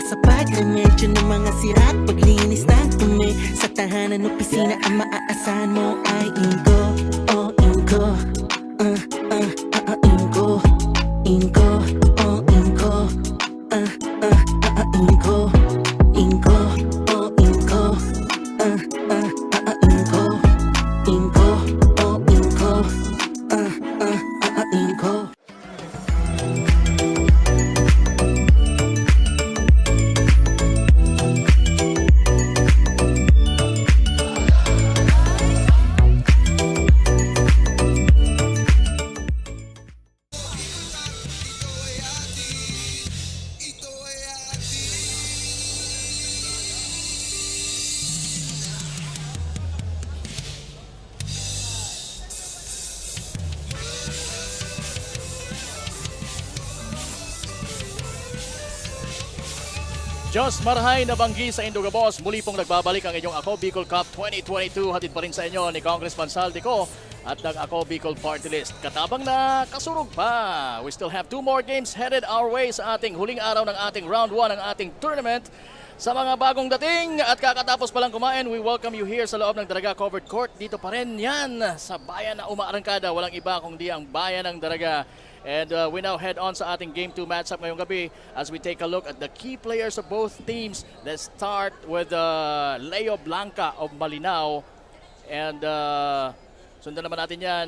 Sa pag-remedyo ng mga sira at paglinis ng tumi sa tahanan opisina, ang maaasahan mo ay Inco. Oh, Inco. Inco. Inco. Oh, Inco. Inco. Inco. Oh, Inco. Inco. Inco. Oh, Inco. Inco. Diyos marhay na banggi sa Indogabos. Muli pong nagbabalik ang inyong Ako Bicol Cup 2022. Hatid pa rin sa inyo ni Congressman Saldico at ng Ako Bicol Party List. Katabang na kasurog pa. We still have 2 more games headed our way sa ating huling araw ng ating round 1 ng ating tournament. Sa mga bagong dating at kakatapos palang kumain, we welcome you here sa loob ng Daraga Covered Court. Dito pa rin yan sa bayan na umaarangkada. Walang iba kundi ang bayan ng Daraga. And we now head on sa ating Game 2 matchup ngayong gabi as we take a look at the key players of both teams. Let's start with Leo Blanca of Malinao. And sundan naman natin yan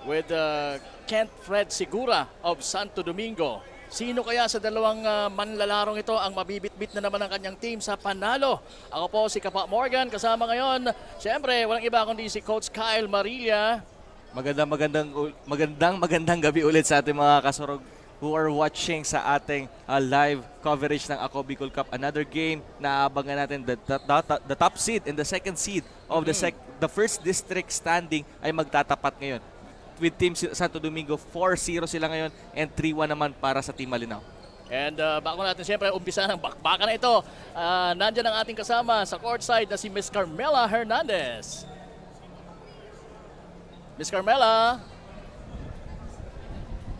with Kent Fred Segura of Santo Domingo. Sino kaya sa dalawang manlalarong ito ang mabibitbit na naman ng kanyang team sa panalo? Ako po si Kapa Morgan, kasama ngayon. Siyempre, walang iba kundi si Coach Kyle Marilla. Magandang gabi ulit sa ating mga kasurog who are watching sa ating live coverage ng Ako Bicol Cup. Another game na aabangan natin, the top seed and the second seed of the first district standing ay magtatapat ngayon. With Team Santo Domingo, 4-0 sila ngayon and 3-1 naman para sa Team Malinao. And bago natin siyempre umpisa ng bakbakan na ito, nandyan ang ating kasama sa courtside na si Miss Carmela Hernandez. Miss Carmela.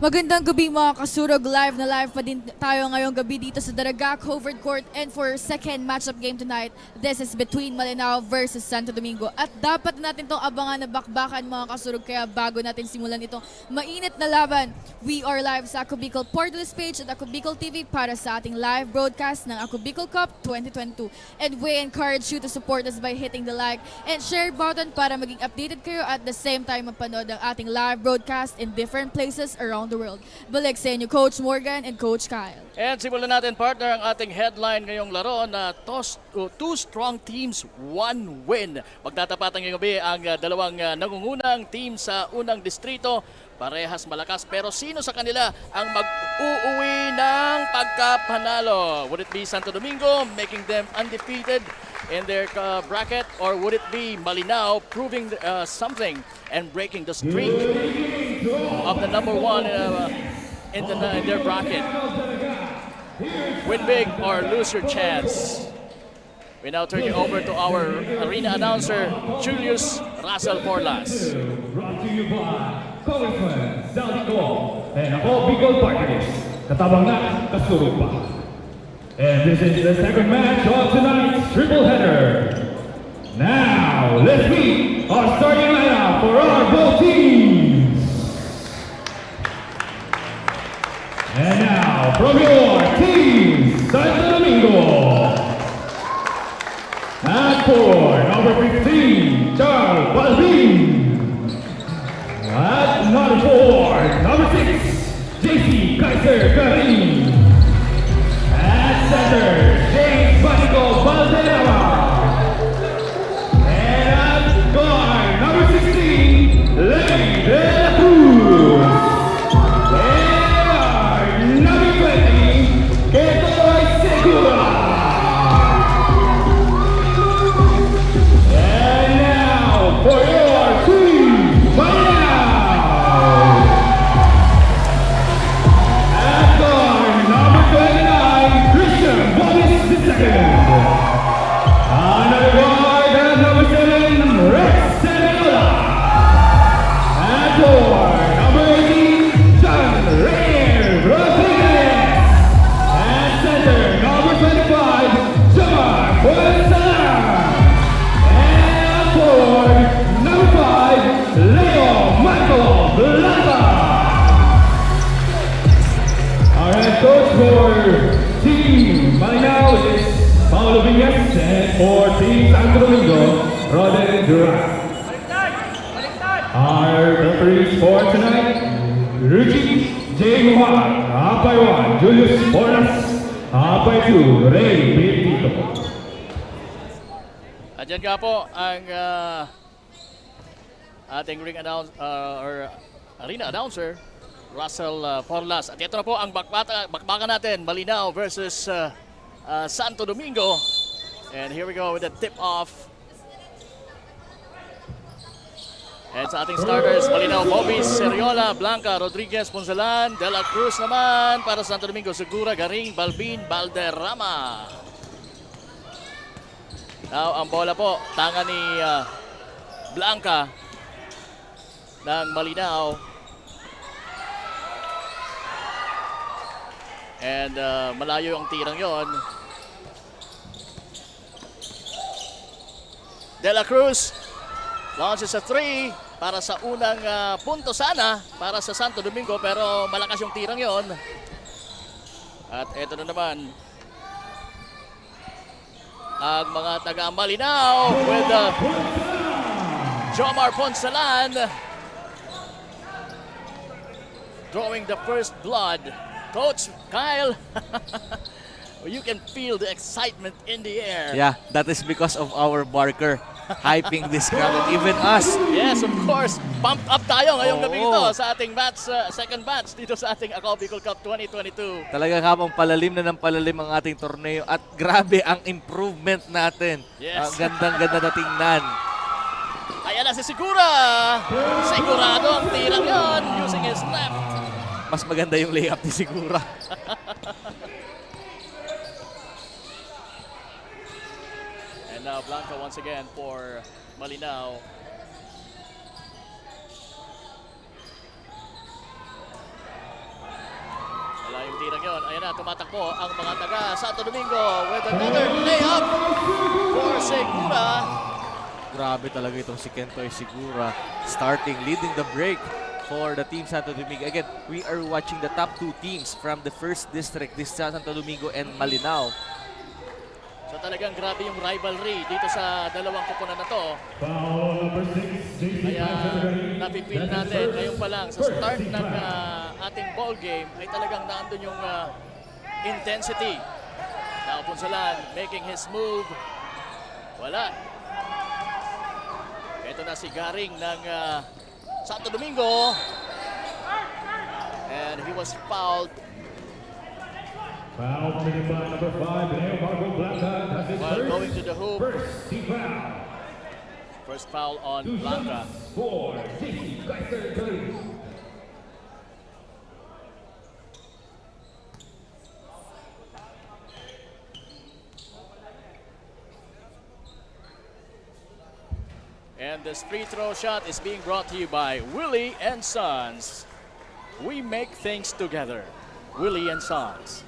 Magandang gabi mga kasurog. Live pa din tayo ngayong gabi dito sa Daraga Covered Court. And for second matchup game tonight, this is between Malinao versus Santo Domingo. At dapat natin itong abangan na bakbakan mga kasurog. Kaya bago natin simulan itong mainit na laban, we are live sa Ako Bicol Party List page at Ako Bicol TV para sa ating live broadcast ng Ako Bicol Cup 2022. And we encourage you to support us by hitting the like and share button para maging updated kayo at the same time mapanood ang ating live broadcast in different places around the world. Balik sa inyo, Coach Morgan and Coach Kyle. And simulan natin, partner, ang ating headline ngayong laro na 2 strong teams, 1 win. Magtatapatan ngayong gabi ang dalawang nangungunang team sa unang distrito. Parehas malakas, pero sino sa kanila ang mag-uuwi ng pagkapanalo? Would it be Santo Domingo making them undefeated in their bracket, or would it be Malinao proving something and breaking the streak of the number 1 in their bracket? Win big or lose your chance. We now turn you over to our arena announcer, Julius Russell Porlas. Brought to you by Congressman Saldico and Ako Bicol Party List. Katabang na, kasurog pa. And this is the second match of tonight's triple header. Now, let's meet our starting lineup for our both teams. And now, from your team, Santo Domingo. At 4, number 15, Charles Balvin. At number 4, number 6, JC Kaiser Karim. At center, James Banico Valderrama. And at guard, number 16, Lenny De La Cruz. And our number 20, Ketoy Segura. And now for your team, now. At guard, number 29, Christian Wallace II. Another guard, at number 7, Rex Seniola. At four, number 18, John Reyes Rodriguez. At center, number 25, Jamar Fuenzala. And forward, number 5, Leo Michael Blanca. Our head coach for Team Malinao is Paulo Villas, and for Team Santo Domingo, Roden Duran. Our referees for tonight, Ruchi J. Muhammad, up by 1, Julius Bornas, up by 2, Ray Pirtito. At yan nga po ang ating ring or arena announcer, Russell Porlas. At ito na po ang bakbakan natin, Malinao versus Santo Domingo. And here we go with the tip-off. And sa ating starters, Malinao, Bobby, Seriola, Blanca, Rodriguez, Ponzalan, De La Cruz naman para Santo Domingo, Segura, Garing, Balbin, Valderrama. Now, ang bola po, tanga ni Blanca ng Malinao. And malayo ang tirang yon. De La Cruz launches a 3 para sa unang punto sana para sa Santo Domingo, pero malakas yung tirang yon. At eto na naman ang mga taga Malinao with Jomar Ponsalan drawing the first blood. Coach Kyle, you can feel the excitement in the air. Yeah, that is because of our barker hyping this crowd and even us. Yes, of course. Pumped up tayo ngayong Oo. gabi ito sa ating match, second match dito sa ating Ako Bicol Cup 2022. Talagang habang palalim na ng palalim ang ating torneo at grabe ang improvement natin. Yes. Ang gandang-ganda na tingnan. Ayan na si Segura. Sigurado ang tirang yon using his left. Mas maganda yung layup ni Segura. And now Blanca once again for Malinao. Wala yung tirang yon. Ayan na, tumatakbo ang mga taga Santo Domingo with another layup for Segura. Grabe talaga itong si Kentoy Segura. Starting, leading the break for the team Santo Domingo. Again, we are watching the top two teams from the first district, this Santo Domingo and Malinao. So talagang grabe yung rivalry dito sa dalawang koponan na to. Foul number 6, JC Kaya Kaiser Karim. napipil natin ngayon pa lang sa start ng ating ball game ay talagang naandun yung intensity. Now Ponsalan making his move. Wala. Ito na si Garing ng Santo Domingo. And he was fouled Foul committed by number 5, Leo Marco Blanca. That's his while going to the hoop. first team foul. First foul on Two Blanca. shots for JC Kaiser Karim. And this free throw shot is being brought to you by Willie and Sons. We make things together. Willie and Sons.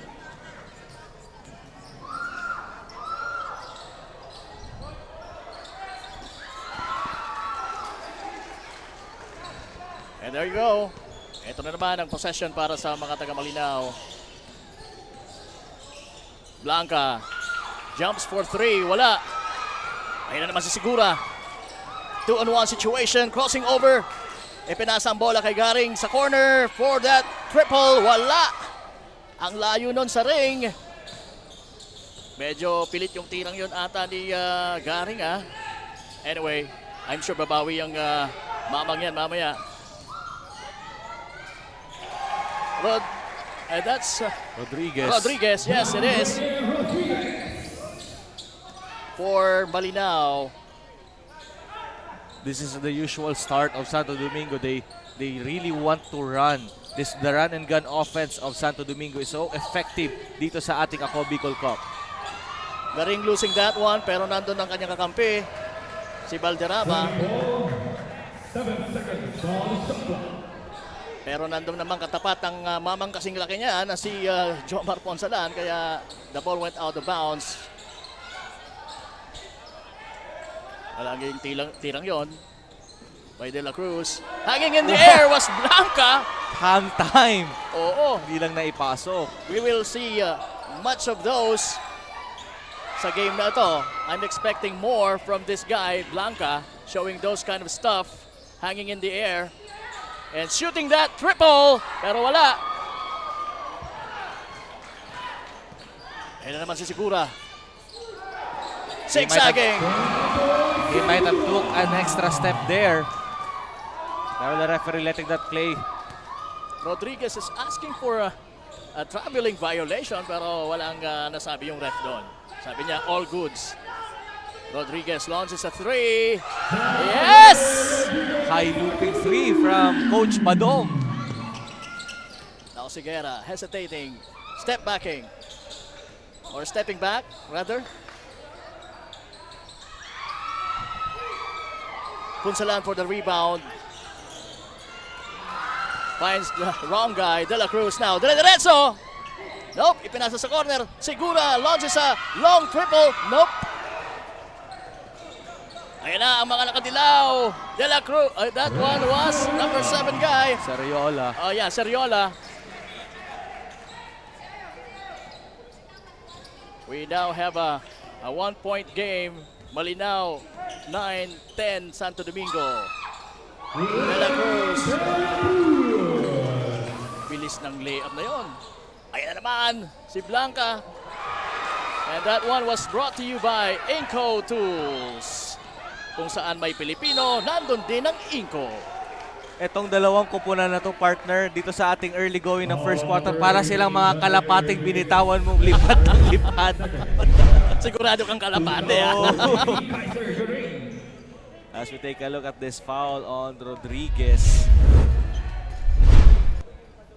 And there you go. Ito na naman ang possession para sa mga taga Malinaw. Blanca jumps for 3. Wala. Ayun na naman si Sigura. 2-on-1 situation. Crossing over. Ipinasa ang bola kay Garing sa corner for that triple. Wala. Ang layo nun sa ring. Medyo pilit yung tirang yun ata ni Garing Anyway, I'm sure babawi ang mamang yan mamaya. That's Rodriguez. Rodriguez. Yes, it is. For Malinaw. This is the usual start of Santo Domingo. They really want to run. The run and gun offense of Santo Domingo is so effective dito sa ating Ako Bicol Cup. Garing losing that one pero nandun ang kanyang kakampi. Si Valderrama. 7 seconds on the shot clock. Pero nandun naman katapat ang mamang kasing laki niya na si Jomar Ponsalan kaya the ball went out of bounds. Palaging tirang yon by De La Cruz. Hanging in the air was Blanca. Hang time. Oo. Hindi lang naipasok. We will see much of those sa game na ito. I'm expecting more from this guy, Blanca, showing those kind of stuff, hanging in the air, and shooting that triple, pero wala. Ayun na naman si Sigura. Zigzagging. He might have took an extra step there. Now the referee letting that play. Rodriguez is asking for a traveling violation, pero walang nasabi yung ref doon. Sabi niya, all goods. Rodriguez launches a 3. Yes! High looping 3 from Coach Badong. Now Sigera hesitating, step backing, or stepping back, rather. Punsalan for the rebound. Finds the wrong guy, De La Cruz now. Dire-diretso! Nope, ipinasa sa corner. Sigura launches a long triple. Nope. Ayan na ang mga nakadilaw. De La Cruz. That one was number 7 guy. Sariola. Oh yeah, Seriola. We now have a 1-point game. Malinaw, 9-10 Santo Domingo. De La Cruz. Bilis ng layup na yon. Ayan na naman, si Blanca. And that one was brought to you by Inco Tools. Kung saan may Pilipino, nandun din ang Inco. Etong dalawang kupunan na to, partner, dito sa ating early going ng first quarter, para silang mga kalapating binitawan mong lipat ng lipat. Sigurado kang kalapate. As we take a look at this foul on Rodriguez.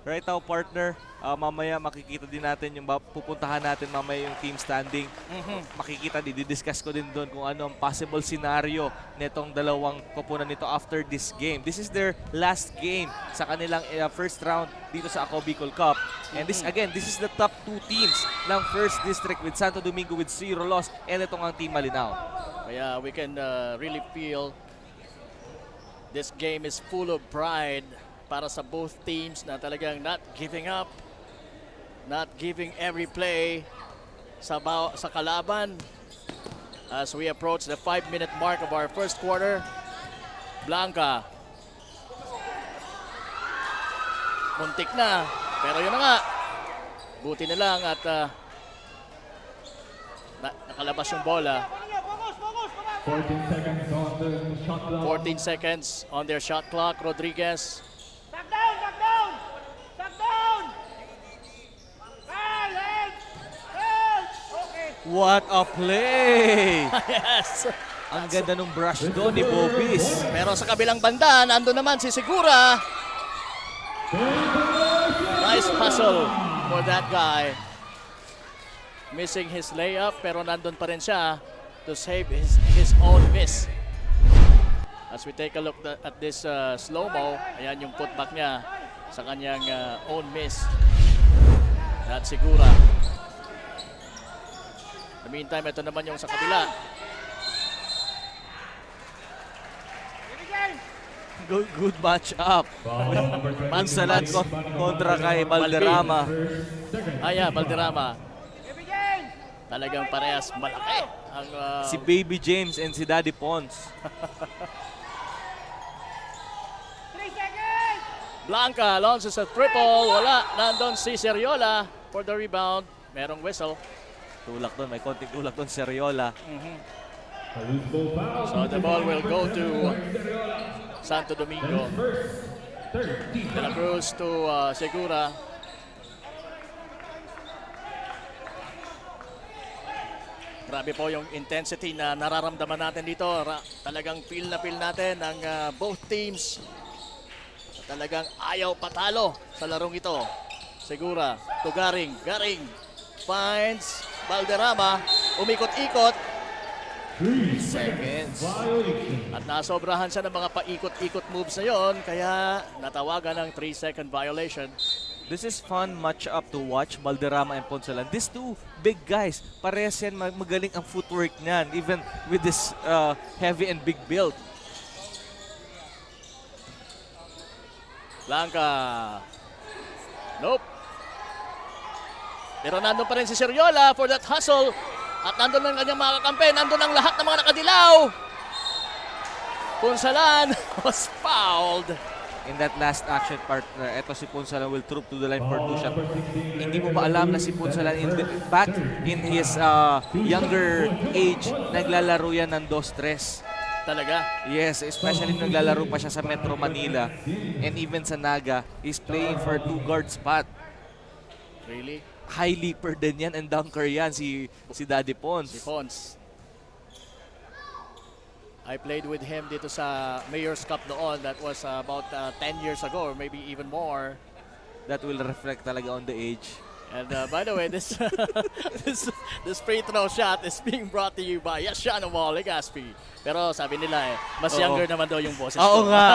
Right now, partner, mamaya makikita din natin yung pupuntahan natin mamaya yung team standing. Makikita, didiscuss ko din doon kung ano ang possible scenario nitong dalawang koponan nito after this game. This is their last game sa kanilang first round dito sa Ako Bicol Cup. And this is the top 2 teams ng first district with Santo Domingo with 0 loss and itong ang Team Malinaw. Kaya we can really feel this game is full of pride para sa both teams na talagang not giving up, not giving every play sa kalaban. As we approach the 5-minute mark of our first quarter, Blanca. Muntik na, pero yun na nga. Buti na lang at nakalabas yung bola. 14 seconds on the shot clock. 14 seconds on their shot clock. Rodriguez. Back down! Back down! Back down! Okay. What a play! Yes! Ang ganda ng brush doon ni Bobis. Pero sa kabilang banda, nandun naman si Sigura. Nice hustle for that guy. Missing his layup, pero nandun pa rin siya to save his own miss. As we take a look at this slow-mo, ayan yung putback niya sa kanyang own miss. That's Sigura. In the meantime, ito naman yung sa kabila. Good match up. Punsalan kontra kay Valderrama. Valderrama. Talagang parehas malaki ang Si Baby James and si Daddy Pons. 3 seconds! Blanca launches a triple. Wala. Nandun si Seriola for the rebound. Merong whistle. Tulak doon, may konting tulak doon si Seriola. So the ball will go to Santo Domingo. De La Cruz to Segura. Grabe po yung intensity na nararamdaman natin dito. Talagang feel natin ang both teams. Talagang ayaw patalo sa larong ito. Segura to Garing. Garing finds Valderrama. Umikot-ikot. 3 seconds. At nasobrahan siya ng mga paikot-ikot moves na yon. Kaya natawagan ng 3-second violation. This is fun match-up to watch, Valderrama and Ponsalan. These two big guys, parehas yan magaling ang footwork niyan, even with this heavy and big build. Blanca. Nope. Pero nandun pa rin si Seriola for that hustle. At nandun ang kanyang mga kakampi. Nandun ang lahat ng mga nakadilaw. Punsalan was fouled. In that last action partner, eto si Ponsalan will troop to the line for 2 shot. Hindi mo ba alam na si Ponsalan back in his younger age, naglalaro yan ng 2-3. Talaga. Yes, especially naglalaro pa siya sa Metro Manila and even sa Naga, he's playing for 2 guard spot. Really? High leaper din yan and dunker yan si Daddy Pons. Si Pons. I played with him dito sa Mayor's Cup noon. That was about 10 years ago or maybe even more. That will reflect talaga on the age. And by the way, this this free throw shot is being brought to you by Yashiano Mall Legazpi. Pero sabi nila mas Oo. younger naman daw yung boses Oo ko. nga.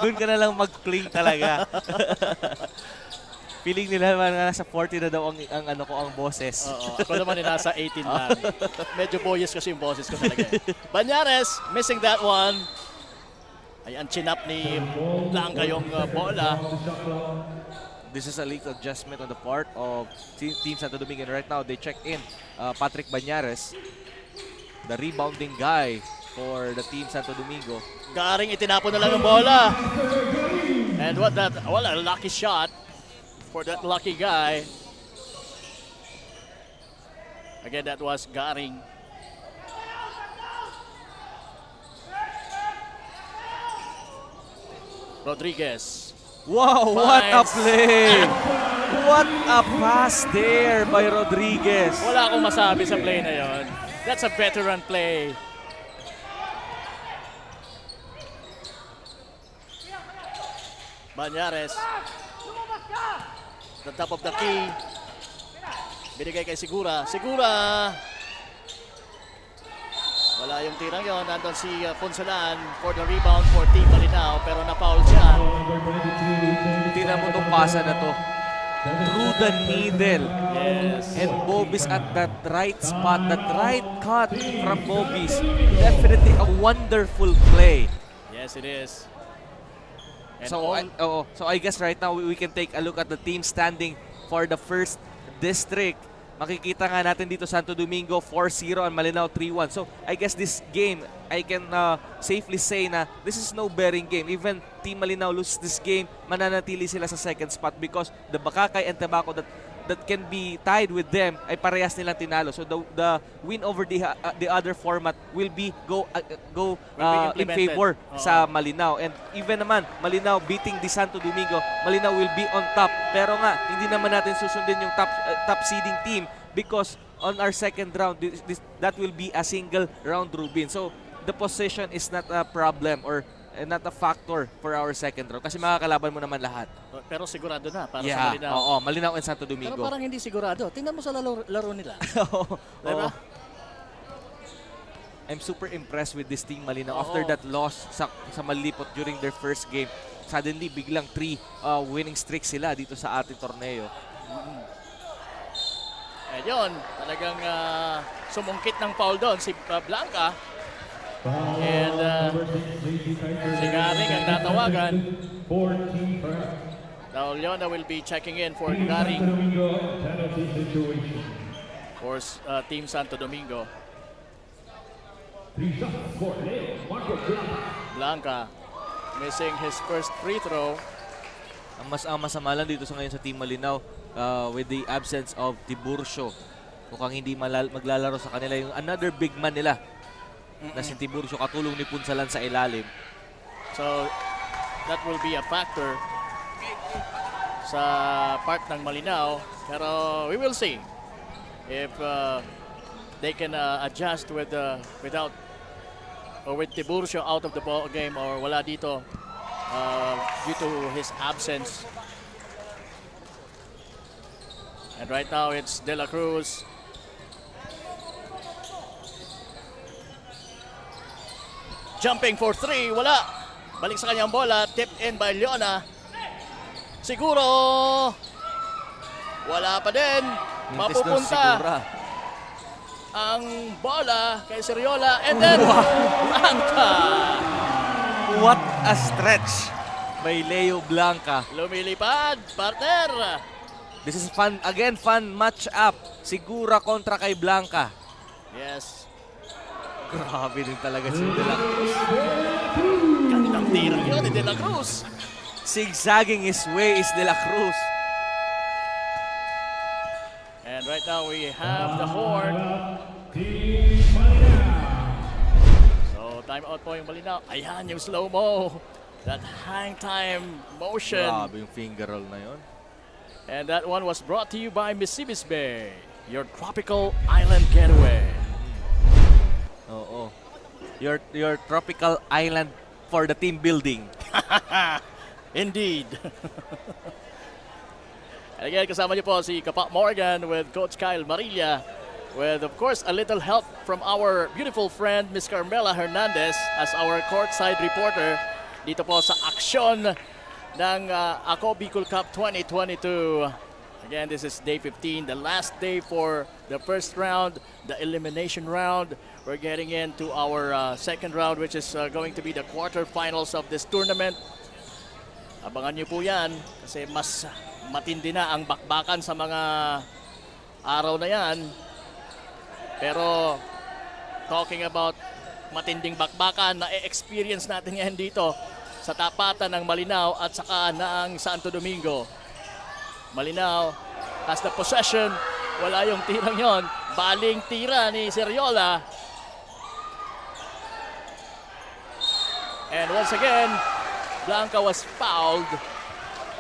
Doon ka na lang mag-cling talaga. Feeling nila naman na nasa 40 na daw ang boses. Oo, ako naman nasa 18 lang. Medyo boyish kasi yung boses ko talaga. Banyares, missing that one. Ay, ang chinap ni Blanca yung bola. This is a league adjustment on the part of Team Santo Domingo. And right now, they check in Patrick Banyares, the rebounding guy for the Team Santo Domingo. Garing itinapon na lang ang bola. And what that, a lucky shot for that lucky guy. Again, that was Garing. Rodriguez. Wow, what a Nice. play! What a pass there by Rodriguez. Wala akong masabi sa play na yon. That's a veteran play. Banyares. The top of the key. Binigay kay Segura. Segura! Wala yung tirang yon. Nandun si Ponsalan for the rebound for Team Malinaw. Pero na-foul siya. Tingnan mo itong pasa na to. Through the needle. Yes. And Bobis at that right spot, that right cut from Bobis. Definitely a wonderful play. Yes, it is. And So I guess right now we can take a look at the team standing for the first district. Makikita nga natin dito Santo Domingo 4-0 and Malinaw 3-1. So I guess this game, I can safely say na this is no bearing game. Even Team Malinaw loses this game, mananatili sila sa second spot because the Bakakay and Tabaco that can be tied with them ay parehas nilang tinalo. So the win over the other format will be in implemented. favor sa Malinaw. And even naman Malinaw beating the Santo Domingo, Malinaw will be on top. Pero nga hindi naman natin susundin yung top seeding team because on our second round that will be a single round robin. So the position is not a problem or not a factor for our second round kasi makakalaban mo naman lahat. Pero sigurado na para sa Malinaw. Oo, Malinaw and Santo Pero Domingo. parang hindi sigurado. Tingnan mo sa laro nila. Oo. Diba? I'm super impressed with this team Malinaw. Oo. After that loss sa Malipot during their first game, suddenly biglang 3 winning streak sila dito sa ating torneo. And yun, talagang sumungkit ng foul doon si Blanca. And si Garing ang tatawagan. 14 correct. Now Leona will be checking in for Team Santo Garing Domingo, penalty situation. for Team Santo Domingo. 3 shots for Leo Marco Blanca. Blanca missing his first free throw. Ang masama lang dito sa ngayon sa Team Malinaw with the absence of Tiburcio. Mukhang hindi maglalaro sa kanila yung another big man nila na si Tiburcio, katulong ni Punsalan sa ilalim. So that will be a factor sa part ng Malinaw. Pero we will see if they can adjust with without or with Tiburcio out of the ball game or wala dito due to his absence. And right now it's De La Cruz. Jumping for three, wala. Balik sa kanyang bola, tipped in by Leona. Siguro wala pa din. Mintis doon Mapupunta sigura. ang bola kay Seriola and then Blanca. What a stretch by Leo Blanca. Lumilipad, partner. This is fun match up. Sigura kontra kay Blanca. Yes. Grabe din talaga si De La Cruz. Gandang tirang yun ni De La Cruz. Zigzagging his way is De La Cruz. And right now we have the horn. Team Malinaw. So time out po yung Malinaw. Ayan yung slow-mo. That hang time motion. Grabe yung finger roll na yun. And that one was brought to you by Mississippi Bay, your tropical island getaway. Oo. Your tropical island for the team building. Indeed. And again, kasama niyo po si Kapak Morgan with Coach Kyle Marilla, with of course a little help from our beautiful friend Miss Carmela Hernandez as our courtside reporter dito po sa aksyon ng Ako Bicol Cup 2022. Again, this is day 15, the last day for the first round, the elimination round. We're getting into our second round, which is going to be the quarterfinals of this tournament. Abangan niyo po yan kasi mas matindi na ang bakbakan sa mga araw na yan. Pero talking about matinding bakbakan, na-experience natin yan dito sa tapatan ng Malinaw at saka ng Santo Domingo. Malinaw has the possession. Wala yung tirang yon. Baling tira ni Seriola. And once again, Blanca was fouled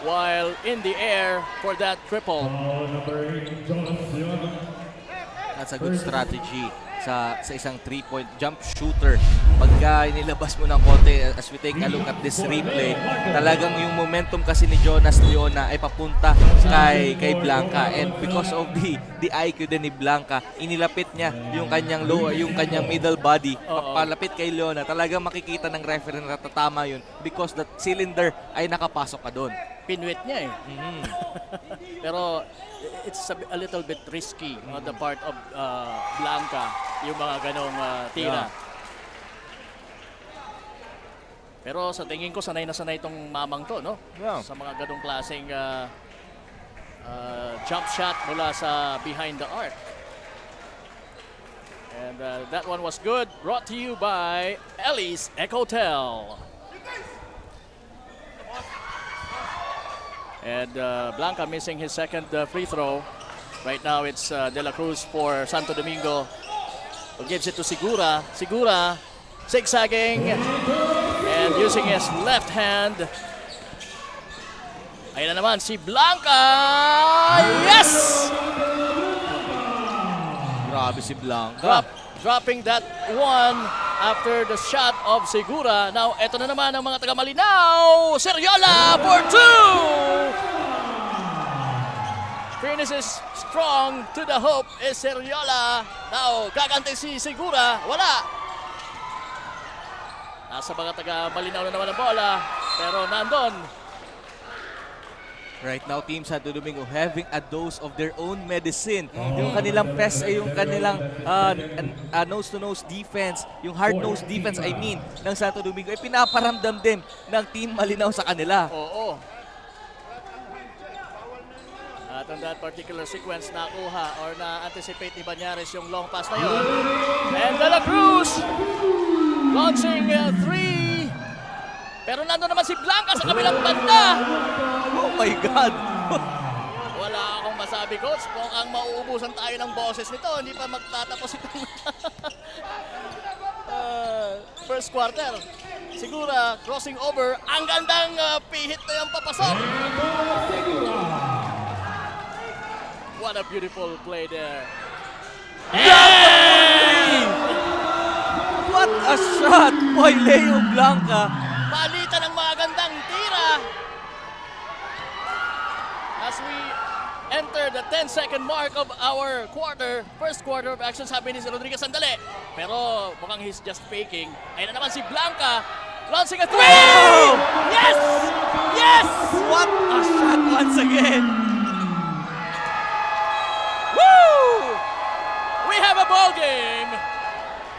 while in the air for that triple. Number 8, Jonas Leona. That's a good strategy sa isang 3-point jump shooter. Pagka inilabas mo ng konti, as we take a look at this replay, talagang yung momentum kasi ni Jonas Leona ay papunta kay Blanca, and because of the IQ din ni Blanca, inilapit niya yung kanyang middle body papalapit kay Leona. Talagang makikita ng referee na tatama yun because that cylinder ay nakapasok ka doon. Pinwit niya eh. Pero it's a little bit risky on the part of Blanca, yung mga ganong tira. Yeah. Pero sa tingin ko, sanay na sanay itong mamang to, no? Yeah. Sa mga ganong klaseng jump shot mula sa behind the arc. And that one was good. Brought to you by Ellie's Ecotel. And Blanca missing his second free throw. Right now it's De La Cruz for Santo Domingo, who gives it to Segura. Segura zigzagging and using his left hand. Ayun na naman si Blanca. Yes! Grabe si Blanca. Dropping that one after the shot of Segura. Now, eto na naman ang mga taga-Malinaw. Seriola for two! Finishes strong to the hoop is Seriola. Now, gagante si Segura. Wala. Nasa mga taga-Malinaw na naman ang bola. Pero nandun Right now, Team Santo Domingo having a dose of their own medicine. Yung kanilang pest ay yung kanilang nose-to-nose defense, yung hard-nose defense, I mean, ng Santo Domingo, ay pinaparamdam din ng Team Malinaw sa kanila. Oo. At on that particular sequence, nakuha or na-anticipate ni Banyares yung long pass na yun. And De La Cruz launching 3. Pero nandun naman si Blanca sa kabilang banda. Oh my God! Wala akong masabi, Coach. Mukhang mauubusan tayo ng boses nito. Hindi pa magtatapos itong first quarter. Siguro, crossing over. Ang gandang pihit na yung papasok. What a beautiful play there. What a shot! Boy, Leo Blanca. Palitan ng magandang tira. As we enter the 10-second mark of our first quarter of action, sabi ni si Rodriguez, sandali. Pero mukhang he's just faking. Ayun na naman si Blanca, launching a 3! Wow! Yes! Yes! What a shot once again! Woo! We have a ball game.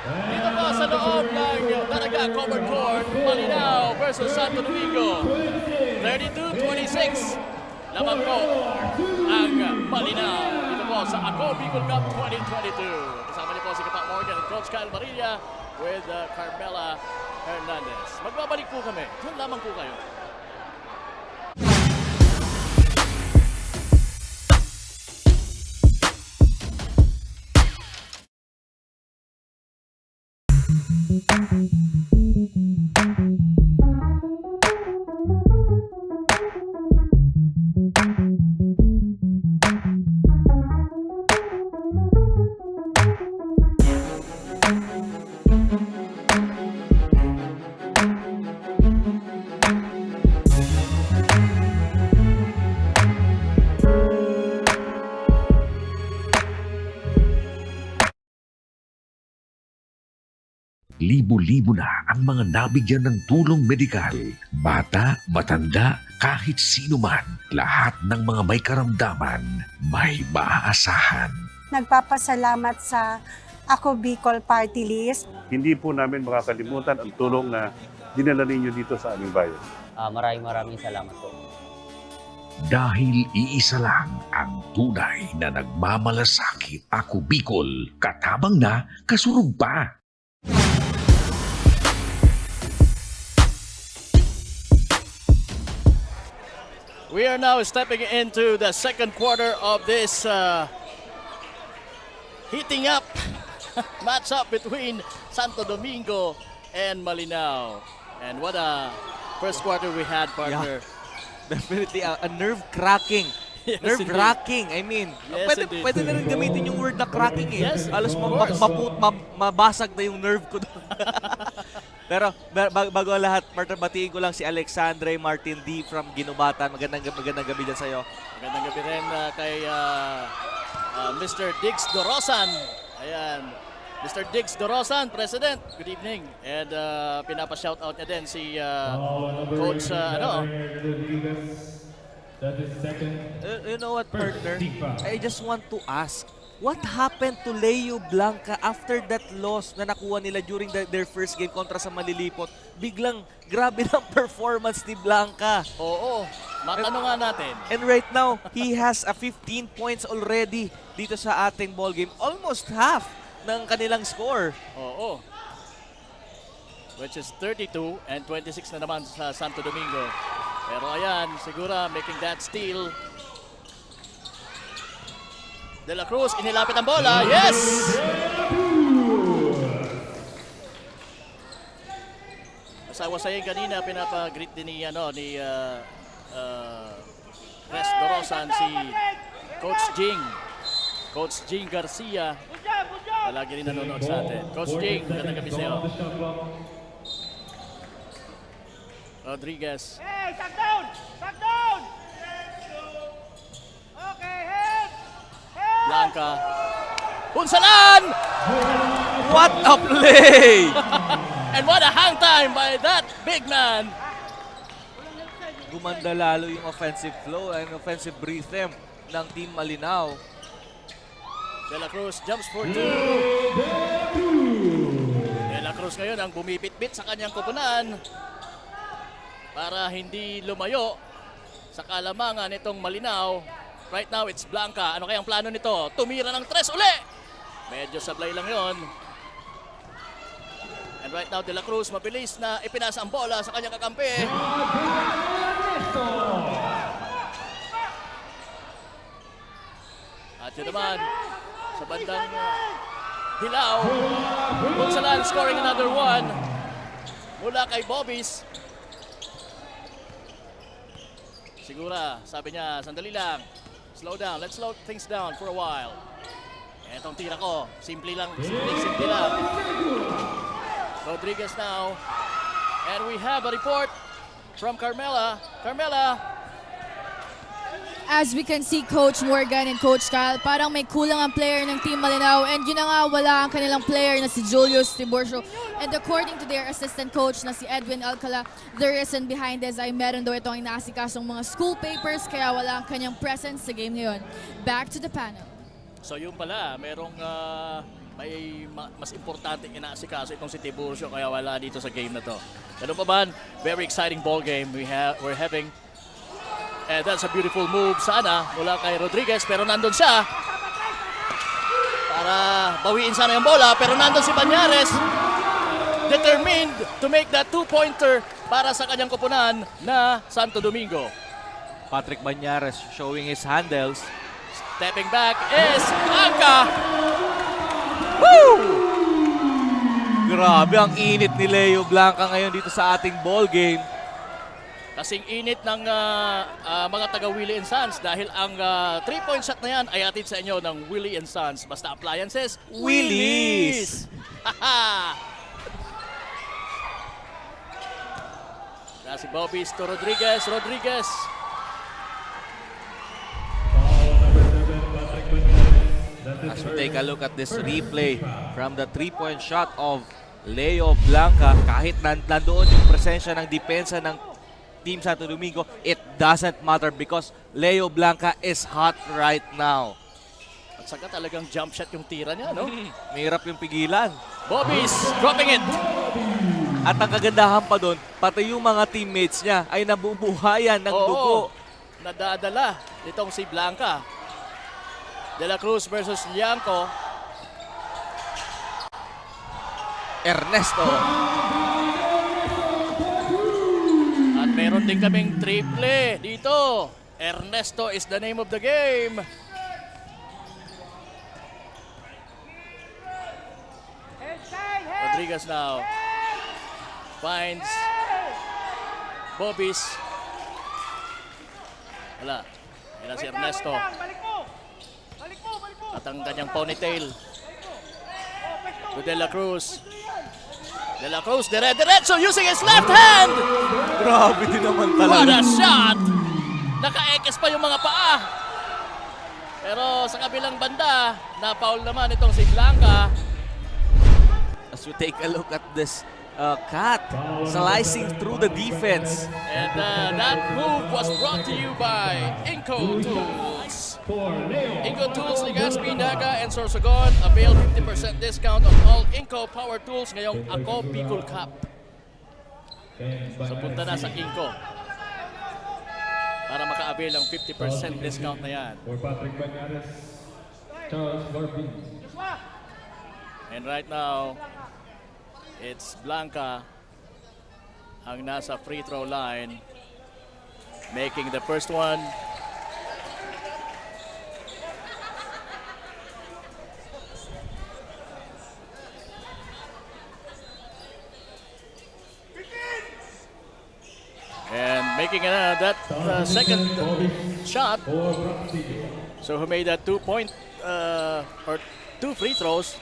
Dito po sa loob ng Daraga Covered Court, Malinaw versus Santo Domingo. 32-26. Lamang po ang Malinaw dito po sa Ako Bicol Cup 2022. Kasama niyo po si Kapak Morgan at Coach Kyle Marilla with Carmela Hernandez. Magbabalik po kami. Diyan lamang po kayo. Libo-libo na ang mga nabigyan ng tulong medikal. Bata, matanda, kahit sino man, lahat ng mga may karamdaman, may maaasahan. Nagpapasalamat sa Ako Bicol Party List. Hindi po namin makakalimutan ang tulong na dinala ninyo dito sa aming bayan. Maraming salamat po. Dahil iisa lang ang tunay na nagmamalasakit. Ako Bicol, katabang na, kasurog pa. We are now stepping into the second quarter of this heating up matchup between Santo Domingo and Malinaw. And what a first quarter we had, partner. Definitely a nerve-cracking. Yes, Nerve-wracking, I mean. Yes, indeed. Pwede na rin gamitin yung word na cracking eh. Yes, Alos of course. mabasag na yung nerve ko doon. Pero bago ang lahat, partner, batiin ko lang si Alexandre Martin D from Ginubatan. Magandang gabi dyan sa'yo. Magandang gabi rin kay Mr. Diggs Dorosan. Ayan. Mr. Diggs Dorosan, President. Good evening. And pinapa-shoutout niya din si Coach That is second. You know what, partner? I just want to ask, what happened to Leo Blanca after that loss na nakuha nila during their first game kontra sa Malilipot? Biglang grabe ng performance ni Blanca. Oo. Matanong nga natin. And right now, he has a 15 points already dito sa ating ball game. Almost half ng kanilang score. Oo. Which is 32 and 26 na naman sa Santo Domingo. Pero ayan, sigura making that steal. De La Cruz, inilapit ang bola. Yes! As I was saying kanina, pinapa-greet din ni Res Dorosan si Coach Jing. Coach Jing Garcia. Palagi rin nanonood sa atin. Coach Jing, magandang gabi sa'yo. Rodriguez. Hey, back down! Back down! Okay, head! Head! Blanca. Punsalan! What a play! And what a hang time by that big man. gumanda lalo yung offensive flow and offensive rhythm ng Team Malinaw. De La Cruz jumps for 2. De La Cruz ngayon ang bumibit-bit sa kanyang koponan para hindi lumayo sa kalamangan nitong Malinaw. Right now, it's Blanca. Ano kayang plano nito? Tumira ng 3 uli! Medyo sablay lang yon. And right now, De La Cruz mabilis na ipinasa ang bola sa kanyang kakampi. At yun naman, sa bandang hilaw, Bunsalan scoring another one mula kay Bobbies. Sigura, sabi niya, sandali lang. Slow down, let's slow things down for a while. Etong tira ko, simple lang. Rodriguez now. And we have a report from Carmela. Carmela, As we can see, Coach Morgan and Coach Kyle, parang may kulang ang player ng Team Malinaw. And yun na nga, wala ang kanilang player na si Julius Tiburcio. And according to their assistant coach na si Edwin Alcala, the reason behind this ay meron daw itong inaasikasong mga school papers, kaya wala ang kanyang presence sa game ngayon. Back to the panel. so yun pala, merong may mas importanteng inaasikaso itong si Tiburcio kaya wala dito sa game na to. Ganun pa man, very exciting ball game we're having. And that's a beautiful move sana mula kay Rodriguez pero nandun siya para bawiin sana yung bola pero nandun si Banyares determined to make that two-pointer para sa kanyang koponan na Santo Domingo. Patrick Banyares showing his handles. Stepping back is Blanca. Woo! Grabe ang init ni Leo Blanca ngayon dito sa ating ball game. Kasing init ng mga taga Willie & Sons dahil ang 3-point shot na yan ay atid sa inyo ng Willie & Sons. Basta appliances, Willys! Si Bobbies to Rodriguez. Rodriguez. As we take a look at this replay from the 3-point shot of Leo Blanca, kahit nandoon yung presensya ng depensa ng Team Santo Domingo, it doesn't matter because Leo Blanca is hot right now. At saka talagang jump shot yung tira niya, no? Mahirap yung pigilan. Bobbies dropping it. At ang kagandahan pa doon, pati yung mga teammates niya ay nabubuhayan ng dugo. Nadadala nitong si Blanca. De La Cruz versus Lianco. Ernesto. At meron din kaming triple dito. Ernesto is the name of the game. Rodriguez now finds Bobbies. Wala. Yan si Ernesto. Balik mo! Balik mo! At ang kanyang ponytail. To De La Cruz. De La Cruz, dire-diretso using his left hand! Grabe din naman What talaga. a shot! Naka-ekes pa yung mga paa. Pero sa kabilang banda, na-foul naman itong si Blanca. As we take a look at this cat slicing through the defense. And that move was brought to you by Inco Tools. Inco Tools, Legazpi, Naga, and Sorsogon. Avail 50% discount on all Inco power tools ngayong Ako Bicol Cup. So punta na sa Inco para maka-avail ng 50% discount na yan. For Patrick Banyares, Charles Garbin. And right now, it's Blanca ang nasa free throw line, making the first one. And making that second shot. So who made that 2-point or 2 free throws.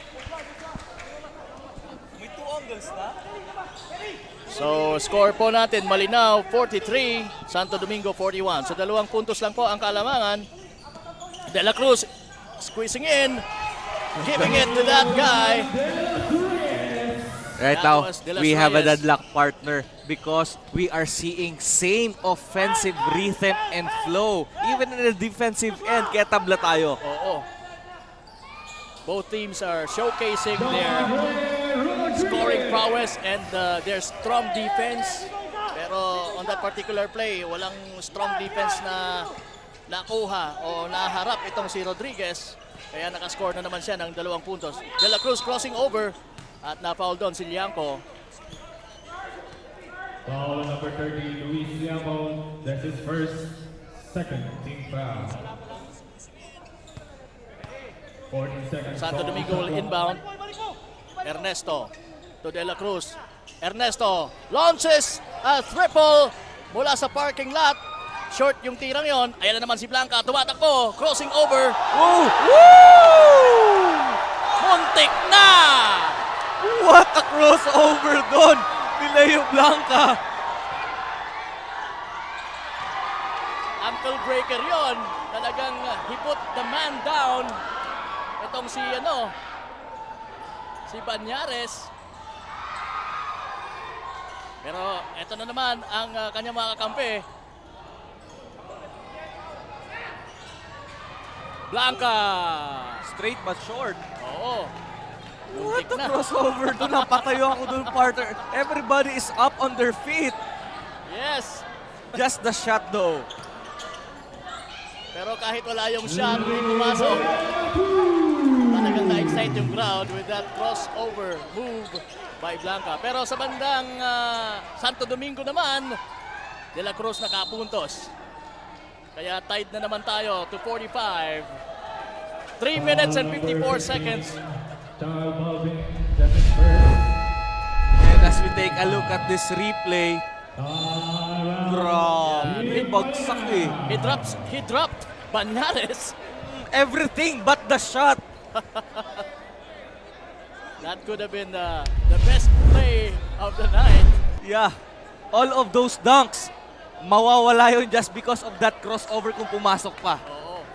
So score po natin, Malinaw 43, Santo Domingo 41. So 2 puntos lang po ang kalamangan. De La Cruz squeezing in, giving it to that guy. Right That now, was De Las we have a Reyes. deadlock partner because we are seeing same offensive rhythm and flow. Even in the defensive end, kaya tabla tayo. Oo. Both teams are showcasing their scoring prowess and their strong defense. Pero on that particular play, walang strong defense na nakuha o naharap itong si Rodriguez. Kaya nakascore na naman siya ng 2 puntos. De La Cruz crossing over at na-foul doon si Lianco. Foul on number 30, Luis Liamo. That's his first, second team foul. 14 seconds. Santo Domingo will inbound. Ernesto to De La Cruz. Ernesto launches a triple mula sa parking lot. Short yung tirang yon. Ayan na naman si Blanca. Tumatakbo. Crossing over. Oh! Woo! Muntik na! What a crossover doon ni Leo Blanca. Ankle breaker yon. Talagang he put the man down. Itong si Banyares. Pero ito na naman ang kanyang mga kakampi. Blanca! Straight but short. Oo. What Muntik a na. crossover doon. Napatayo ako doon, partner. Everybody is up on their feet. Yes. Just the shot though. Pero kahit wala yung shot, hindi pumasok. Talagang na-excite yung crowd with that crossover move by Blanca. Pero sa bandang Santo Domingo naman, De La Cruz nakapuntos. Kaya tied na naman tayo to 45. 3 minutes and 54 seconds. Charles Malvin, that's his first. And as we take a look at this replay, grabe, bagsak eh. He dropped Banyares. Everything but the shot. That could have been the best play of the night. Yeah, all of those dunks, mawawala yun just because of that crossover kung pumasok pa. Oo.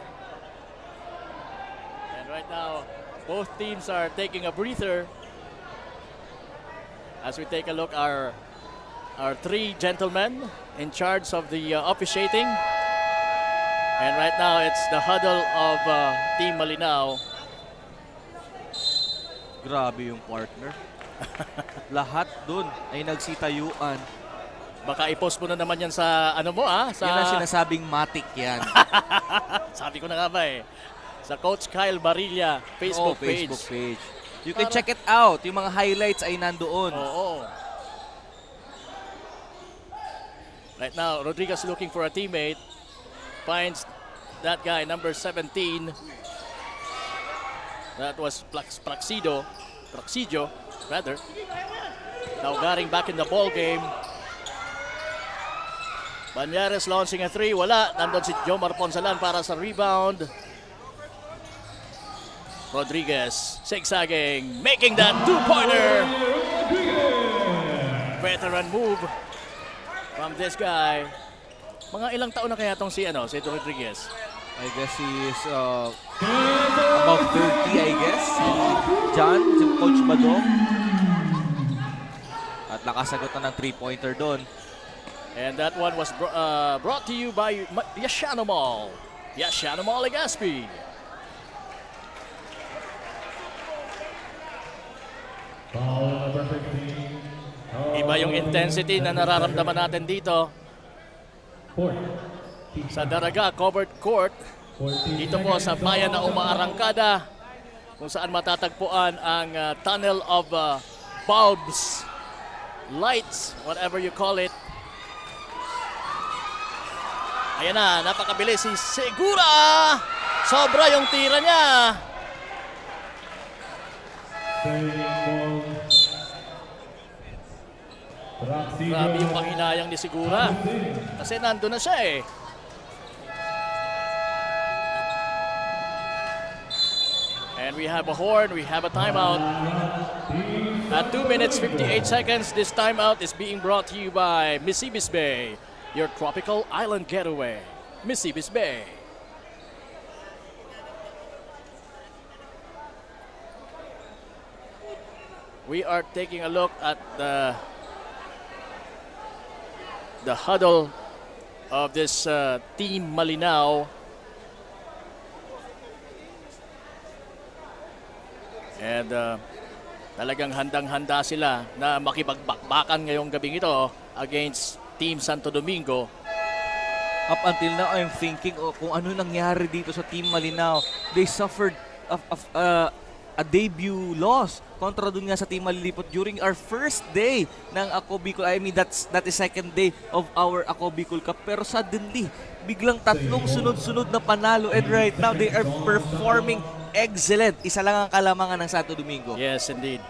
And right now, both teams are taking a breather. As we take a look, our 3 gentlemen in charge of the officiating. And right now, it's the huddle of Team Malinaw. Grabe yung partner. Lahat dun ay nagsitayuan. Baka i-post mo na naman yan sa sa Yan ang sinasabing matik yan. sabi ko na nga ba sa Coach Kyle Barilla Facebook page. Facebook page. You can check it out. Yung mga highlights ay nandoon. Oo. Right now, Rodriguez looking for a teammate. Finds that guy, number 17. That was Praxido, rather. Now Garing back in the ball game. Banyares launching a 3. Wala. Nandun si Jomar Ponsalan para sa rebound. Rodriguez zigzagging, making that 2-pointer. Veteran move from this guy. Mga ilang taon na kaya tong si Rodriguez? I guess he is about 30, I guess. John, si Coach Badong. At nakasagot na ng 3-pointer doon. And that one was brought to you by Yashano Mall. Yashano Mall Legazpi. Foul number 15. Iba yung intensity na nararamdaman natin dito sa Daraga Covered Court. Dito po sa bayan na Umaarangkada, kung saan matatagpuan ang tunnel of bulbs, lights, whatever you call it. Ayan na, napakabilis si Segura! Sobra yung tira niya! Grabe yung panghinayang ni Segura. Kasi nandun na siya eh. And we have a horn, we have a timeout. At 2 minutes 58 seconds, this timeout is being brought to you by Misibis Bay, your tropical island getaway. Misibis Bay. we are taking a look at the huddle of this Team Malinao. And talagang handang-handa sila na makipagbakbakan ngayong gabing ito against Team Santo Domingo. Up until now, I'm thinking kung ano nangyari dito sa Team Malinao. They suffered a debut loss kontra dun nga sa Team Malilipot during our first day ng Ako Bicol. I mean, that is second day of our Ako Bicol Cup. Pero suddenly, biglang tatlong sunod-sunod na panalo. And right now, they are performing excellent. Isa lang ang kalamangan ng Santo Domingo. Yes, indeed.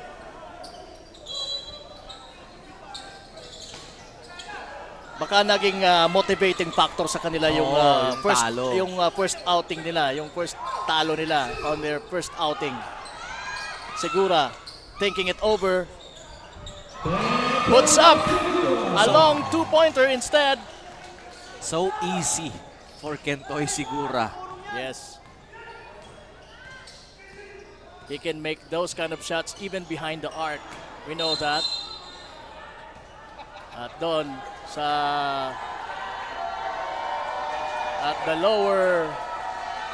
Baka naging motivating factor sa kanila yung first outing nila, yung first talo nila on their first outing. Segura thinking it over. Puts up a long two-pointer instead. So easy for Kentoy Segura. Yes. He can make those kind of shots even behind the arc. We know that. At doon at the lower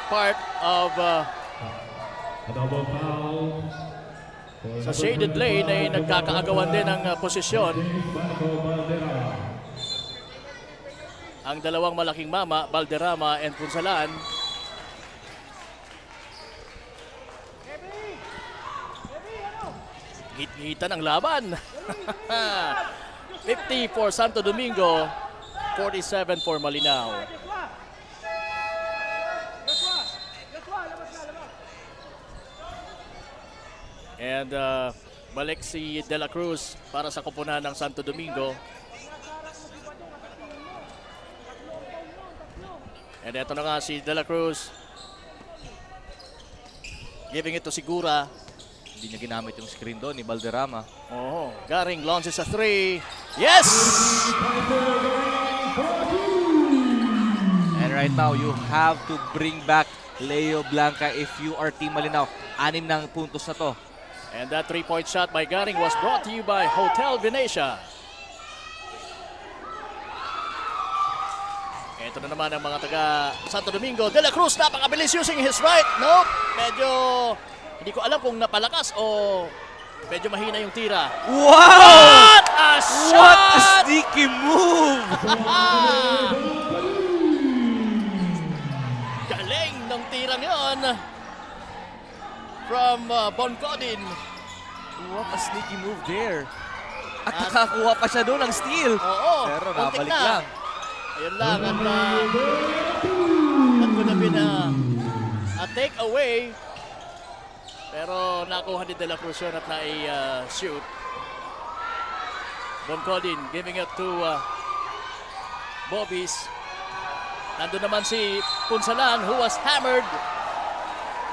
part of Double foul. sa shaded lane ay nagkakaagawan din ng posisyon ang dalawang malaking mama, Valderrama and Punsalan. Hit-hitan ang laban. 50 for Santo Domingo, 47 for Malinao. And balik si De La Cruz para sa koponan ng Santo Domingo. And eto na nga si De La Cruz. Giving it to Segura. Hindi niya ginamit yung screen doon ni Valderrama. Oh, Garing launches a three. Yes! And right now, you have to bring back Leo Blanca if you are Team Malinao. 6 na ang puntos na to. And that three-point shot by Garing was brought to you by Hotel Venetia. Ito na naman ang mga taga Santo Domingo. De La Cruz, napakabilis using his right. Nope, medyo hindi ko alam kung napalakas o medyo mahina yung tira. Wow! What a shot! What a sneaky move! Galing ng tirang yon from Boncodin. What a sneaky move there. At nakakuha pa siya doon ng steal. Oo, pero puntik nabalik na. lang. Ayun lang at that could have been a take away. Pero nakuha ni De La Cruz yun at na-shoot. Boncodin giving it to Bobbies. Nandun naman si Punsalan who was hammered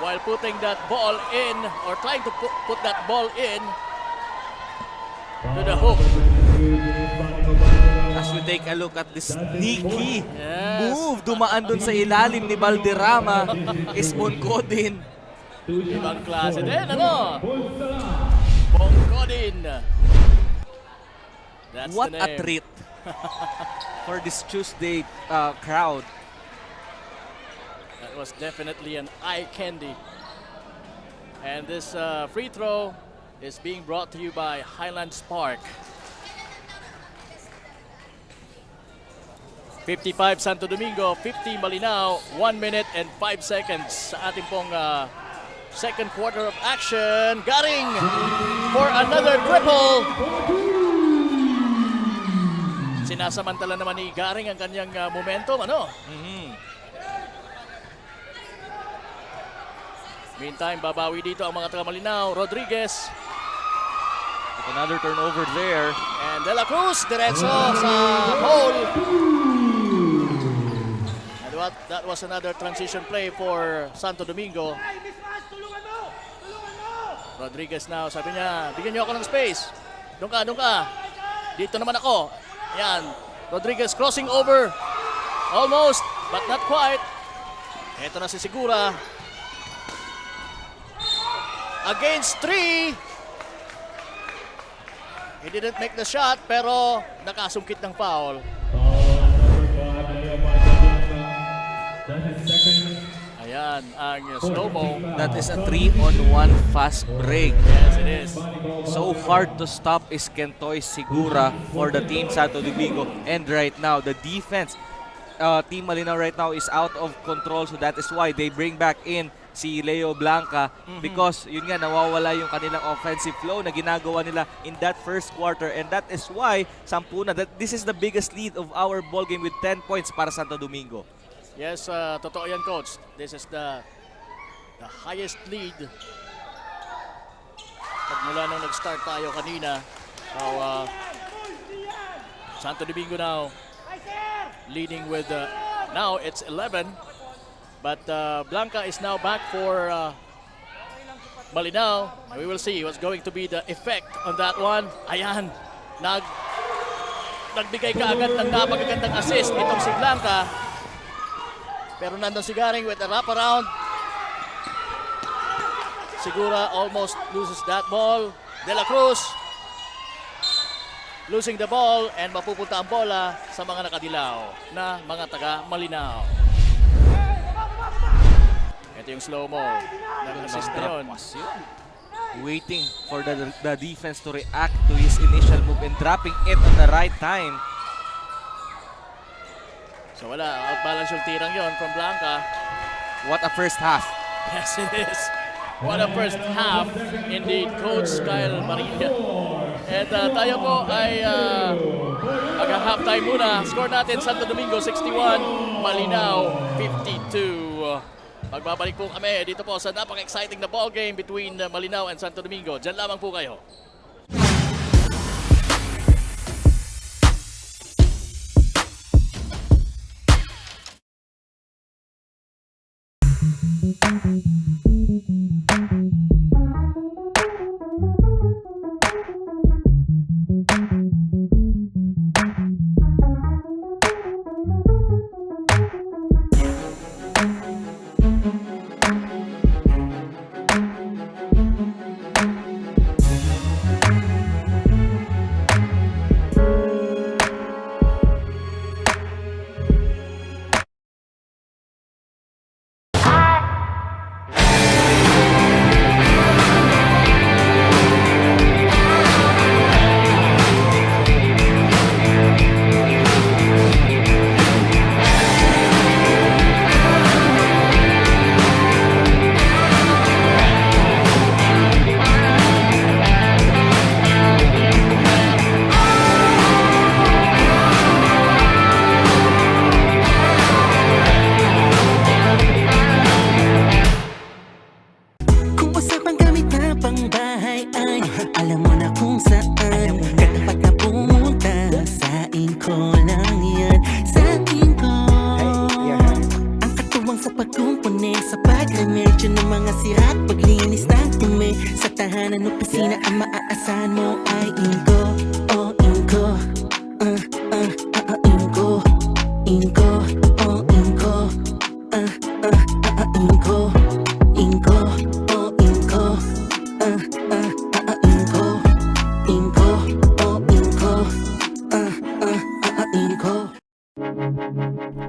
while putting that ball in or trying to put that ball in to the hoop. As we take a look at this sneaky Yes. move, dumaan dun sa ilalim ni Valderrama is Boncodin. Ibang klase din, ano? Boncodin. That's What the a name. treat for this Tuesday crowd. That was definitely an eye candy. And this free throw is being brought to you by Highlands Park. 55 Santo Domingo, 50 Malinao, 1 minute and 5 seconds sa ating pong second quarter of action. Garing for another triple. Sinasamantala naman ni Garing ang kanyang momentum, ano? Meantime, babawi dito ang mga taga Malinao. Rodriguez. Another turnover there. And De La Cruz, diretso sa hole. And that was another transition play for Santo Domingo. Rodriguez now, sabi niya, bigyan niyo ako ng space. Doon ka. Dito naman ako. Ayan, Rodriguez crossing over. Almost, but not quite. Ito na si Segura. Against 3. He didn't make the shot pero nakasungkit ng foul. Ayan ang slow-mo. That is a 3-on-1 fast break. Yes, it is. So hard to stop is Kentoy Sigura for the team Santo Domingo. And right now, the defense, Team Malinaw right now is out of control. So that is why they bring back in si Leo Blanca because yun nga, nawawala yung kanilang offensive flow na ginagawa nila in that first quarter. And that is why, Sampuna, that this is the biggest lead of our ball game with 10 points para Santo Domingo. Yes, totoo yan, Coach. This is the highest lead pagmula nung nag-start tayo kanina. So, Santo Domingo now leading with, now it's 11. But Blanca is now back for Malinaw. We will see what's going to be the effect on that one. Ayan, nagbigay kaagad ng napakagandang assist itong si Blanca. Pero nandun si Garing with a wraparound. Sigura almost loses that ball. De La Cruz losing the ball and mapupunta ang bola sa mga nakadilaw na mga taga Malinaw. Ito yung slow-mo. Nag-assist na yun. Waiting for the defense to react to his initial move and dropping it at the right time. So wala, out-balance yung tirang yon from Blanca. What a first half. Yes, it is. What a first half indeed, Coach Kyle Maria. And tayo po ay mag-halftime muna. Score natin, Santo Domingo 61, Malinaw 52. Magbabalik po kami dito po sa napaka-exciting na ball game between Malinaw and Santo Domingo. Diyan lamang po kayo.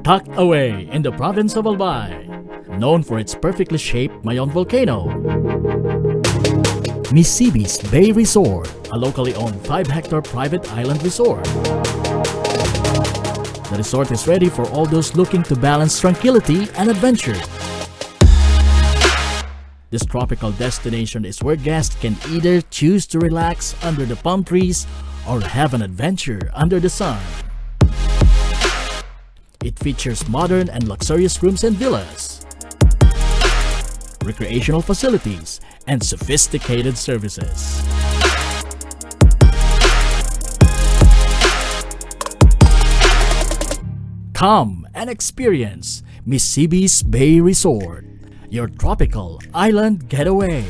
Tucked away in the province of Albay, known for its perfectly shaped Mayon volcano, Missibis Bay Resort, a locally owned 5-hectare private island resort. The resort is ready for all those looking to balance tranquility and adventure. This tropical destination is where guests can either choose to relax under the palm trees or have an adventure under the sun. It features modern and luxurious rooms and villas, recreational facilities, and sophisticated services. Come and experience Missibis Bay Resort, your tropical island getaway.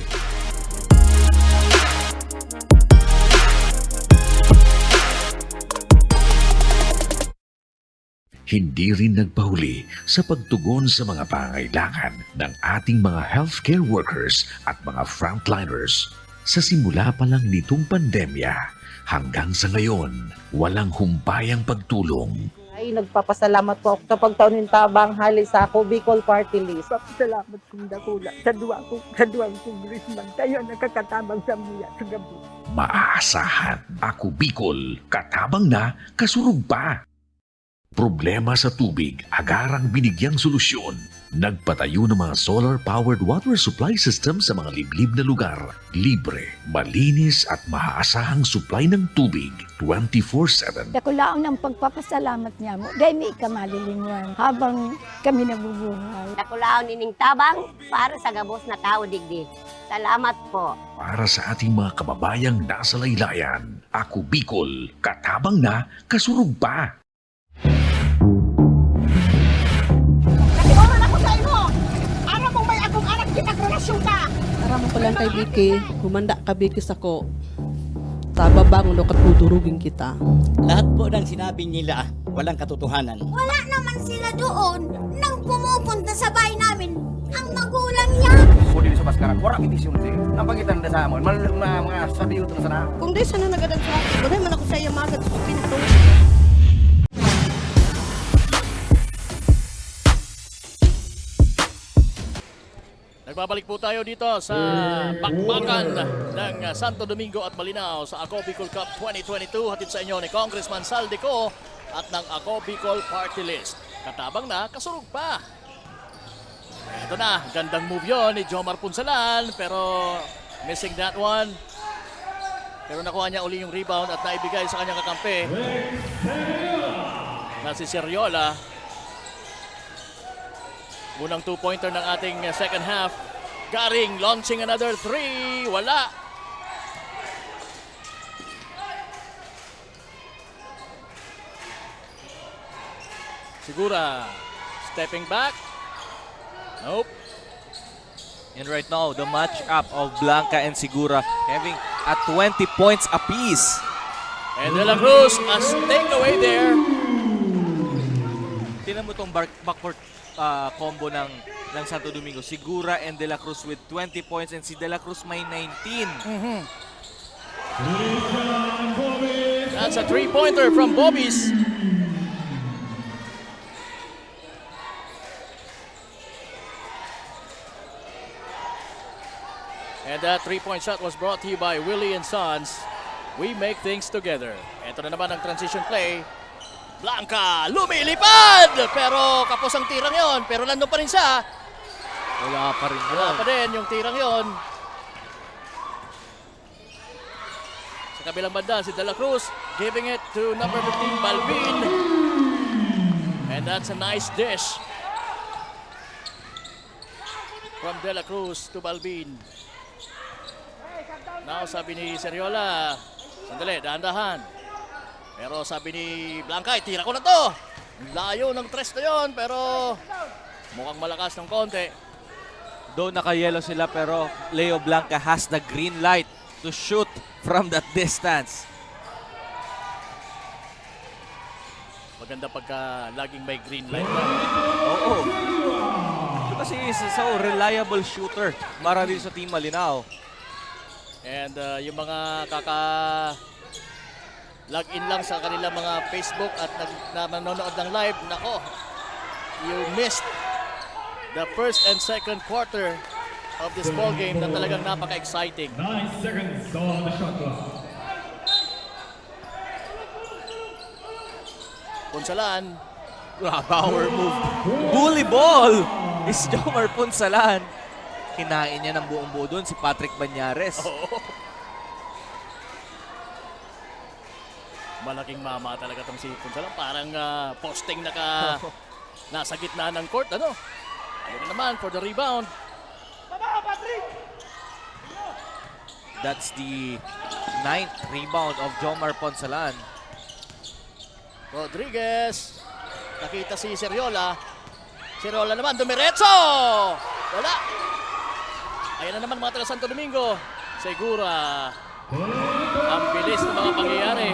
Hindi rin nagpahuli sa pagtugon sa mga pangailangan ng ating mga healthcare workers at mga frontliners. Sa simula pa lang nitong pandemya, Hanggang sa ngayon, walang humpayang pagtulong. Ay, nagpapasalamat po ako sa pagtaunin tabang hali sa ako Bicol Party List. Salamat kong dakula sa duwang congressman. Kayo nakakatabang sa mga sa gabi. Maaasahan, Ako Bicol, katabang na, kasurug pa. Problema sa tubig, agarang binigyang solusyon. Nagpatayo ng mga solar-powered water supply system sa mga liblib na lugar. Libre, malinis at maaasahang supply ng tubig 24/7. Dakulaon ang pagpapasalamat niya mo. Dahil may kamalilinguan habang kami nabubuhay. Nakulaon ining tabang para sa gabos na tao digdi. Salamat po. Para sa ating mga kababayang nasa laylayan, Ako Bicol, katabang na, kasurug pa. Nakioran ako sa ino! Araw mong may akong anak kinagrelasyon ka! Aram ko lang kay Vicky, humanda ka Vicky sa ko. Tababang no katudurugin kita. Lahat po ng sinabi nila, walang katotohanan. Wala naman sila doon nang pumupunta sa bahay namin ang magulang niya. Kung sa Baskaran, wala kitisyon din. Napangitan na sa amon, mga sabi ito na sana. Kung di sana nagadag sa akin, wala man ako sa iyo magad sa pinto. Nagbabalik po tayo dito sa bakbakan ng Santo Domingo at Malinao sa Ako Bicol Cup 2022. Hatid sa inyo ni Congressman Saldico at ng Ako Bicol Party List. Katabang na, kasurug pa. Ito na, gandang move yon ni Jomar Punsalan pero missing that one. Pero nakuha niya uli yung rebound at naibigay sa kanyang kakampi na si Seriola. Unang 2-pointer ng ating second half. Garing launching another 3. Wala. Sigura stepping back. Nope. And right now, the match-up of Blanca and Sigura having at 20 points apiece. And De La Cruz, a takeaway there. Tinan mo itong backcourt combo ng Santo Domingo. Sigura and De La Cruz with 20 points and si De La Cruz may 19. That's a 3-pointer from Bobbies. And that 3-point shot was brought to you by Willie and Sons. We make things together. Ito na naman ang transition play. Blanca, lumilipad! Pero kapos ang tirang yon. Pero nandun pa rin siya. Wala pa rin Wala pa din yung tirang yon. Sa kabilang banda, si De La Cruz giving it to number 15, Balvin. And that's a nice dish. From De La Cruz to Balvin. Now, sabi ni Seriola, sandali, dahan-dahan. Pero sabi ni Blanca, tira ko na to. Layo ng tres na yun, pero mukhang malakas ng konti. Though naka-yellow sila pero Leo Blanca has the green light to shoot from that distance. Maganda pagka laging may green light ka. Oo. Kasi he's a so reliable shooter para din sa Team Malinao. And yung mga log-in lang sa kanilang mga Facebook at nanonood ng live, nako, you missed the first and second quarter of this ball game na talagang napaka-exciting. 9 seconds on the shot clock. Punsalan, Power move. Bully ball is Jomar Punsalan. Kinain niya ng buong buo doon si Patrick Banyares. oo. Malaking mama talaga itong si Punsalan. Parang posting nasa gitna ng court, ano? Ayun na naman for the rebound. That's the 9th rebound of Jomar Punsalan. Rodriguez. Nakita si Seriola. Seriola naman, dumiretso! Wala. Ayan na naman mga taga Santo Domingo. Segura. Ang bilis ng mga pangyayari.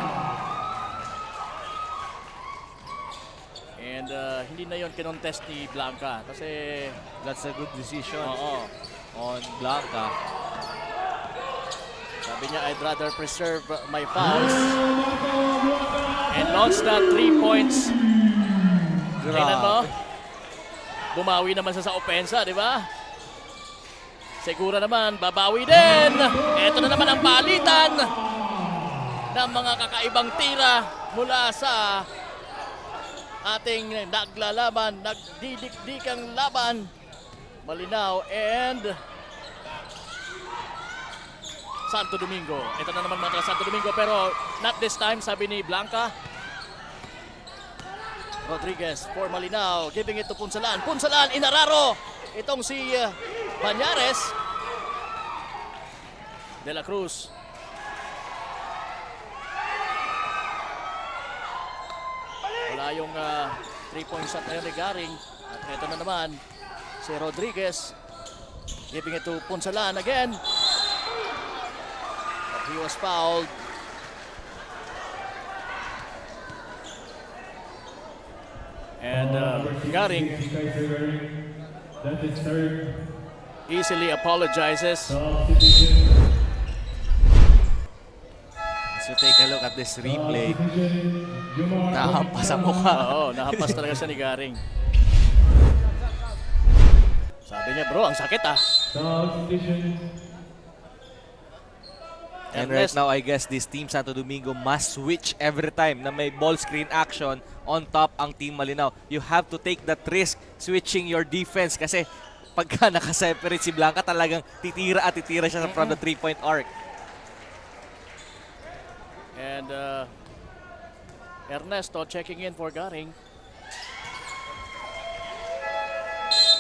And hindi na yon kinontest ni Blanca. Kasi That's a good decision oo. on Blanca. Sabi niya, I'd rather preserve my fouls. And launch that 3 points. Tingnan mo. Bumawi naman siya sa opensa, di ba? Segura naman, babawi din. Ito na naman ang palitan ng mga kakaibang tira mula sa ating naglalaban, nagdidikdikang laban. Malinaw and Santo Domingo. Ito na naman mga Santo Domingo pero not this time, sabi ni Blanca. Rodriguez for Malinaw, giving it to Punsalan. Punsalan, inararo. Itong si Banyares. De La Cruz. Wala yung 3-point shot na yun ni Garing. At ito na naman si Rodriguez. Giving it to Punsalan again. But he was fouled. And Garing That is third. easily apologizes. So take a look at this replay. Nahampas ang mukha. Oo, nahampas talaga siya ni Garing. Sabi niya, bro, ang sakit ah. Substitution. And right now, I guess this Team Santo Domingo must switch every time na may ball screen action on top ang Team Malinaw. You have to take that risk switching your defense kasi pagka nakaseparate si Blanca talagang titira at titira siya from the 3-point arc. And Ernesto checking in for Garing.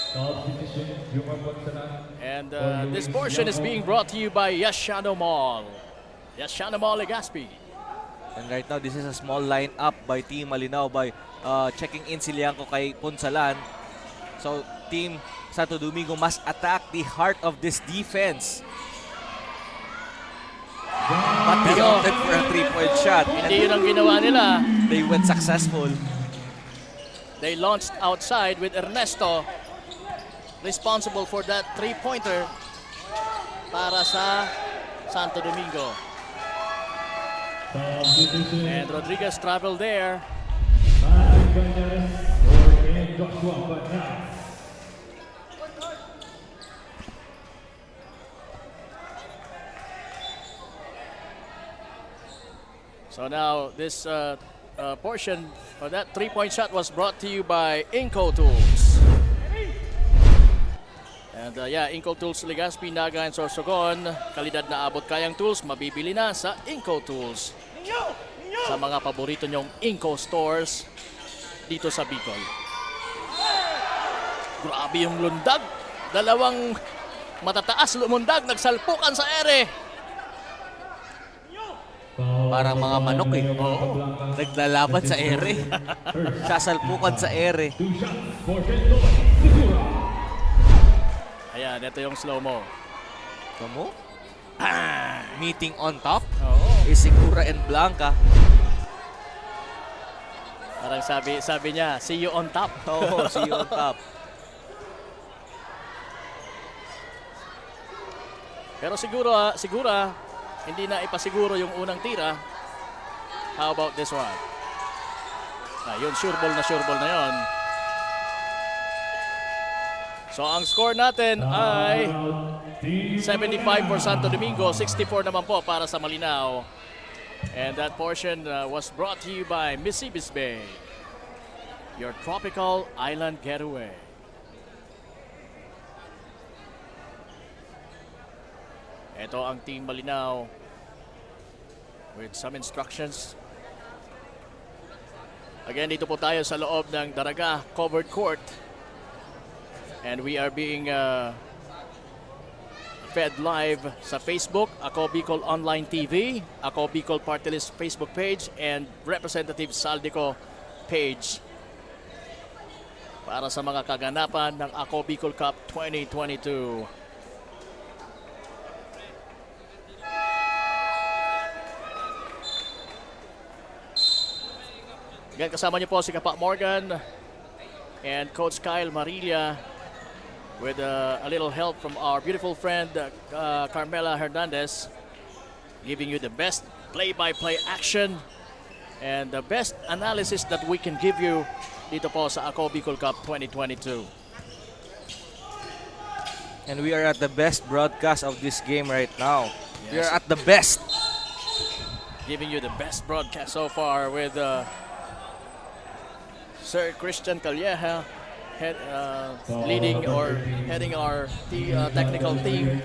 Substitution. Juma Ponsalan. And this portion is being brought to you by Yashano Mall. Yashano Mall, Legazpi. And right now, this is a small lineup by Team Malinaw by checking in si Liangco kay Punsalan. So, Team Santo Domingo must attack the heart of this defense. But they opted for a 3-point shot. Hindi yun ang ginawa nila. They went successful. They launched outside with Ernesto responsible for that 3-pointer para sa Santo Domingo. Substitution. And Rodriguez traveled there. Patrick Banyares or Joshua Banyares. So now this portion of that 3-point shot was brought to you by Inco Tools. And yeah, Inco Tools, Legazpi, Naga, and Sorsogon. Kalidad na abot kayang tools, mabibili na sa Inco Tools. Sa mga paborito nyong Inco stores dito sa Bicol. Grabe yung lundag. Dalawang matataas lumundag, nagsalpukan sa ere. Parang mga manok eh. Oo. Naglalaban sa ere. Sasalpukan sa ere. Ayan, ito yung slow-mo. Kamu? Meeting on top? Oo. Isigura and Blanca. Parang sabi niya, see you on top. Oo, see you on top. Pero siguro hindi na ipasiguro yung unang tira. How about this one? Yun, sure ball na yun. So ang score natin ay 75 for Santo Domingo, 64 naman po para sa Malinaw. And that portion was brought to you by Mississippi Bay, your tropical island getaway. Ito ang Team Malinaw with some instructions. Again, dito po tayo sa loob ng Daraga covered court. And we are being fed live sa Facebook, Ako Bicol Online TV, Ako Bicol Party List Facebook page, and Representative Saldico page para sa mga kaganapan ng Ako Bicol Cup 2022. Again, kasama niyo po si Kapa Morgan and Coach Kyle Marilla with a little help from our beautiful friend Carmela Hernandez. giving you the best play-by-play action and the best analysis that we can give you dito po sa Ako Bicol Cup 2022. And we are at the best broadcast of this game right now. We Yes. are at the best. Giving you the best broadcast so far with Sir Christian Calleja leading or heading our technical team.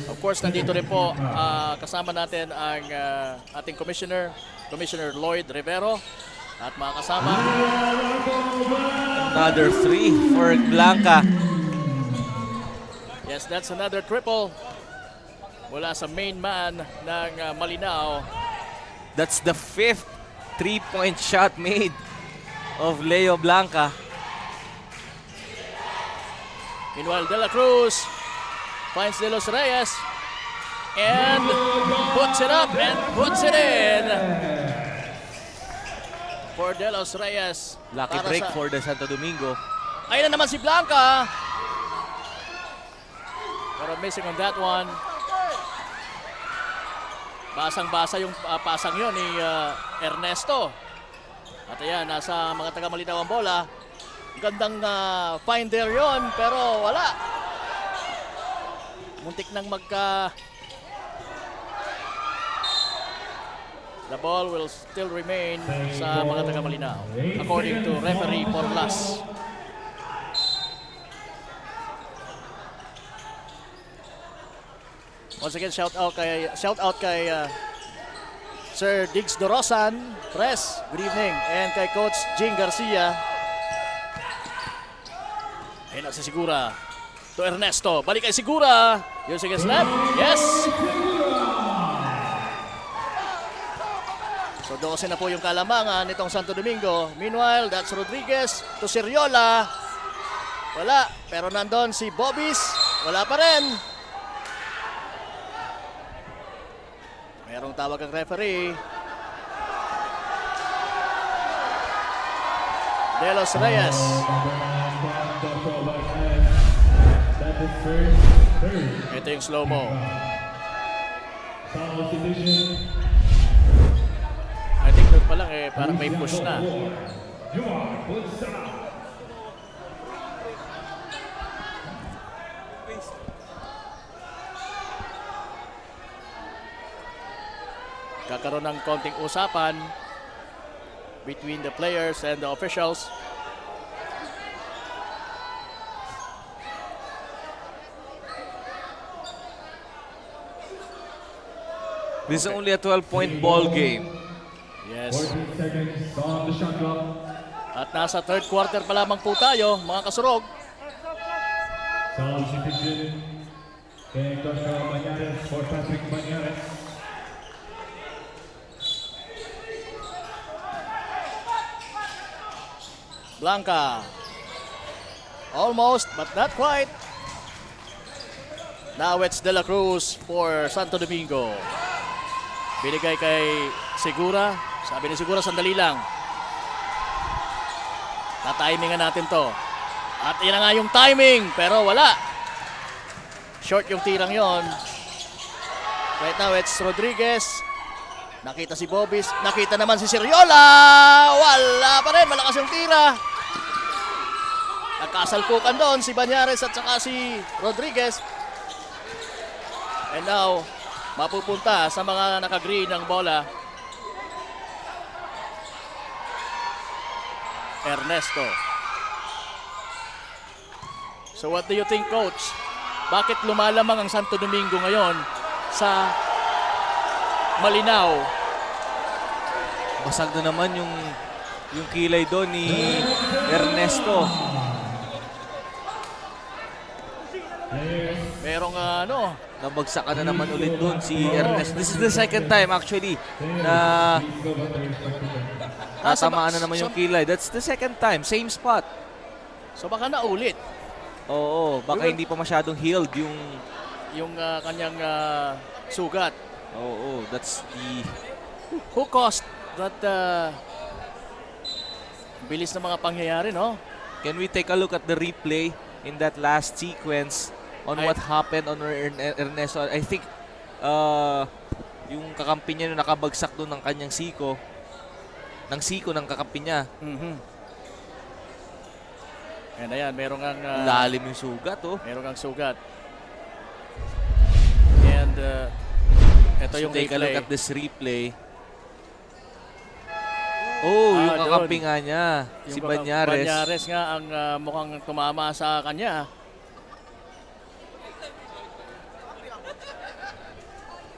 Of course, nandito rin po kasama natin ang ating Commissioner Lloyd Rivero at mga kasama. Another 3 for Blanca. Yes, that's another triple mula sa main man ng Malinao. That's the 5th 3-point shot made of Leo Blanca. Meanwhile, De La Cruz finds De Los Reyes and puts it up and puts it in for De Los Reyes. Lucky Para break sa- for the Santo Domingo. Ayun na naman si Blanca. Pero missing on that one. Basang-basa yung pasang yun ni Ernesto. At ayan, nasa mga taga-Malinaw ang bola. Gandang finder yon pero wala. Muntik nang magka... The ball will still remain sa mga taga-Malinaw according to referee Porlas. Once again, shout out kay Sir Diggs Dorosan, Press, good evening, and kay Coach Jing Garcia. Ayun na si Sigura to Ernesto, balik kay Sigura, using his left, yes! So 12 na po yung kalamangan nitong Santo Domingo. Meanwhile, that's Rodriguez to Siriola. Wala, pero nandun si Bobis, wala pa rin. Merong tawag ang referee. De Los Reyes. Ito yung slow-mo. I think doon pa lang parang may push na. Kakaroon ng konting usapan between the players and the officials. This is only a 12-point ball game. Yes. 14 seconds on the shot clock. At nasa third quarter pa lamang po tayo, mga kasurog. Substitution. Kay Coach Banyares for Patrick Banyares. Blanca. Almost, but not quite. Now it's De La Cruz for Santo Domingo. Binigay kay Segura. Sabi ni Segura, sandali lang. Tatimingan natin to. At yun na nga yung timing, pero wala. Short yung tirang yon. Right now it's Rodriguez. Nakita si Bobis. Nakita naman si Siriola. Wala pa rin. Malakas yung tira. Nagkasalpukan doon si Banyares at saka si Rodriguez. And now, mapupunta sa mga naka-green ng bola. Ernesto. So what do you think, Coach? Bakit lumalamang ang Santo Domingo ngayon sa Malinao? Basag na naman yung kilay doon ni Ernesto. Merong Nabagsakan na naman ulit doon si Ernesto. This is the second time actually na tatamaan na naman yung kilay. That's the second time. Same spot. So baka naulit Oo, baka hindi pa masyadong healed yung kanyang sugat. Oo, that's the... Who caused that bilis ng mga pangyayari, no? Can we take a look at the replay in that last sequence on what happened on Ernesto? I think yung kakampi niya na nakabagsak doon ng kanyang siko. Ng siko ng kakampi niya. And ayan, merong ang Lalim yung sugat, oh. merong ang sugat. And ito So yung take a look replay. at this replay. Oh, yung doon. kakampi nga niya. Si Yung Banyares. Banyares nga ang mukhang tumama sa kanya.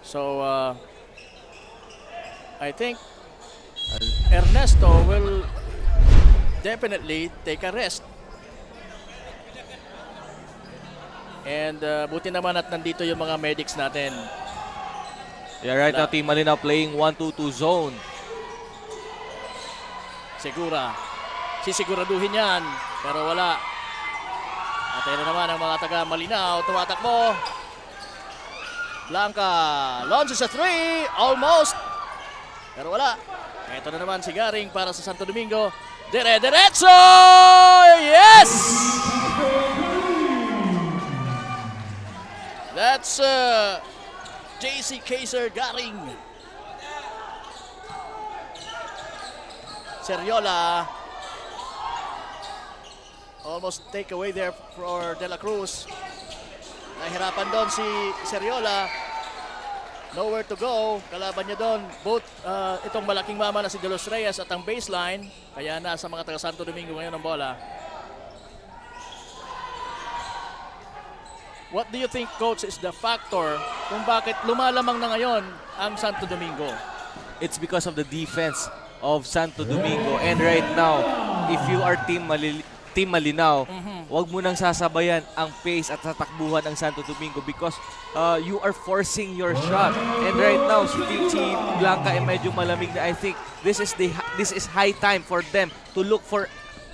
So, I think Ernesto will definitely take a rest. And buti naman at nandito yung mga medics natin. Yeah, right now, Team Malinaw playing 1-2-2 zone. Sisiguraduhin yan, pero wala. At ayun na naman ang mga taga Malinaw, tumatakbo. Blanca launches a 3, almost. Pero wala. Ito na naman si Garing para sa Santo Domingo. Diretso! Yes! That's JC Kaiser Garing. Seriola. Almost take away there for De La Cruz. Nahirapan doon si Seriola. Nowhere to go. Kalaban niya doon. Both itong malaking mama na si De Los Reyes at ang baseline. Kaya nasa mga taga Santo Domingo ngayon ang bola. What do you think, Coach, is the factor kung bakit lumalamang na ngayon ang Santo Domingo? It's because of the defense of Santo Domingo. And right now, if you are Team Malinaw, wag mo nang sasabayan ang pace at tatakbuhan ng Santo Domingo because you are forcing your shot. And right now, si Blanca ay medyo malamig na. I think this is high time for them to look for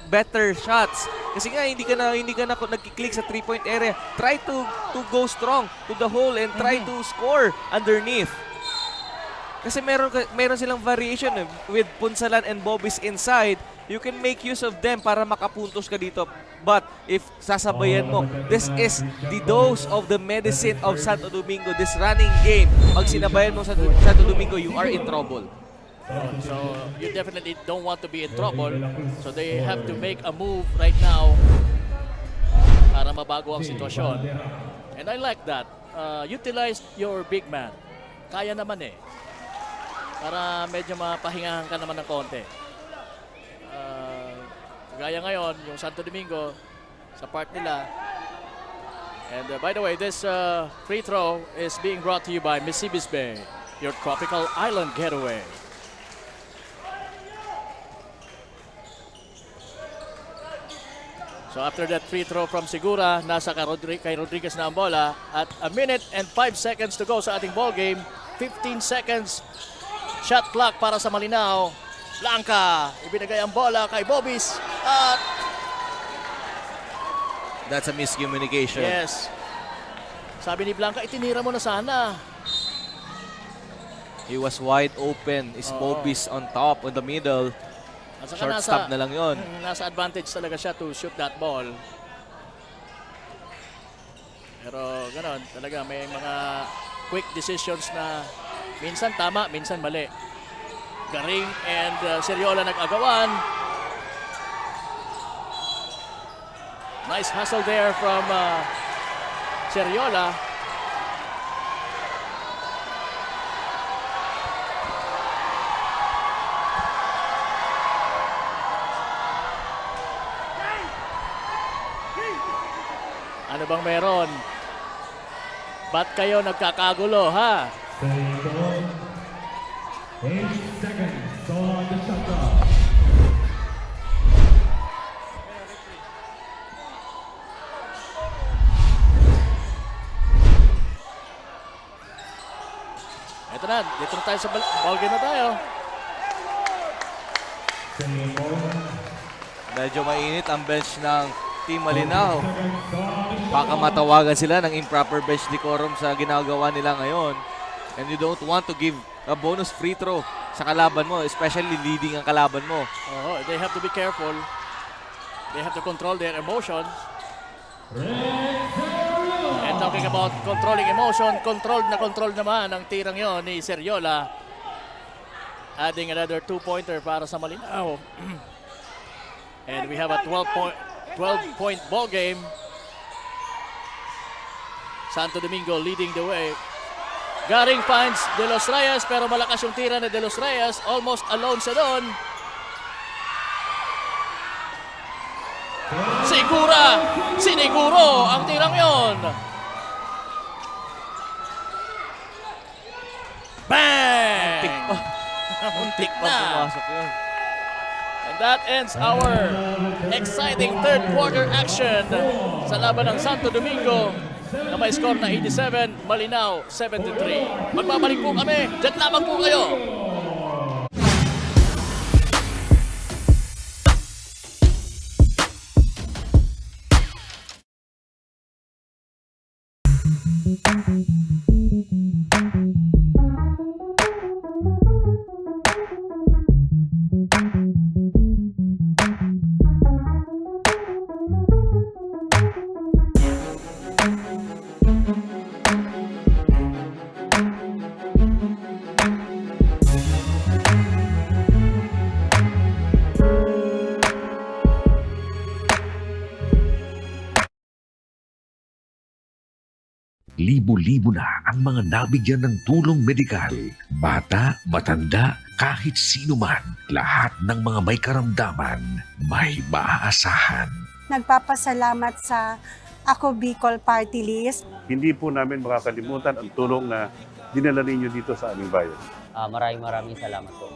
better shots. Kasi nga hindi ka na nagki-click sa 3-point area. Try to go strong to the hole and try to score underneath. Kasi meron silang variation with Punsalan and Bobis inside. You can make use of them para makapuntos ka dito. But if sasabayan mo, this is the dose of the medicine of Santo Domingo, this running game. Pag sinabayan mo sa Santo Domingo, you are in trouble. So you definitely don't want to be in trouble. So they have to make a move right now para mabago ang sitwasyon. And I like that. Utilize your big man. Kaya naman eh. Para medyo mapahingahan ka naman ng konti. Gaya ngayon, yung Santo Domingo sa part nila. And by the way, this free throw is being brought to you by Mississippi Bay, your tropical island getaway. So after that free throw from Segura, nasa kay Rodriguez na ang bola. At 1 minute and 5 seconds to go sa ating ball game. 15 seconds shot clock para sa Malinaw. Blanca, ibinigay ang bola kay Bobis. At That's a miscommunication. yes, sabi ni Blanca, itinira mo na sana. He was wide open. Is Bobis on top, on the middle. At saka Short stop na lang yon. Nasa advantage talaga siya to shoot that ball. Pero gano'n, talaga may mga quick decisions na minsan tama, minsan mali. Garing and Seriola nag-agawan. Nice hustle there from Seriola. Ano bang meron? Ba't kayo nagkakagulo, ha? 8 seconds on the shot clock. Ito na, dito na tayo sa ball game na tayo. Medyo mainit ang bench ng Team Malinaw. Baka matawagan sila ng improper bench decorum sa ginagawa nila ngayon. And you don't want to give a bonus free throw sa kalaban mo, especially leading ang kalaban mo. They have to be careful. They have to control their emotions. And And talking about controlling emotion, controlled naman ang tirang yon ni Seriola. Adding another 2-pointer para sa Malinao. And we have a 12-point ball game. Santo Domingo leading the way. Garing finds De Los Reyes, pero malakas yung tira ni De Los Reyes. Almost alone siya doon. Siniguro ang tirang yon. Bang! Muntik Pag na. pumasok yun. And that ends our exciting third quarter action sa laban ng Santo Domingo na may score na 87, Malinao 73. Magbabalik po kami. Diyan lamang po kayo. Libo-libo na ang mga nabigyan ng tulong medikal. Bata, matanda, kahit sino man, lahat ng mga may karamdaman, may maaasahan. Nagpapasalamat sa Ako Bicol Party List. Hindi po namin makakalimutan ang tulong na dinala ninyo dito sa aming bayan. Maraming salamat po.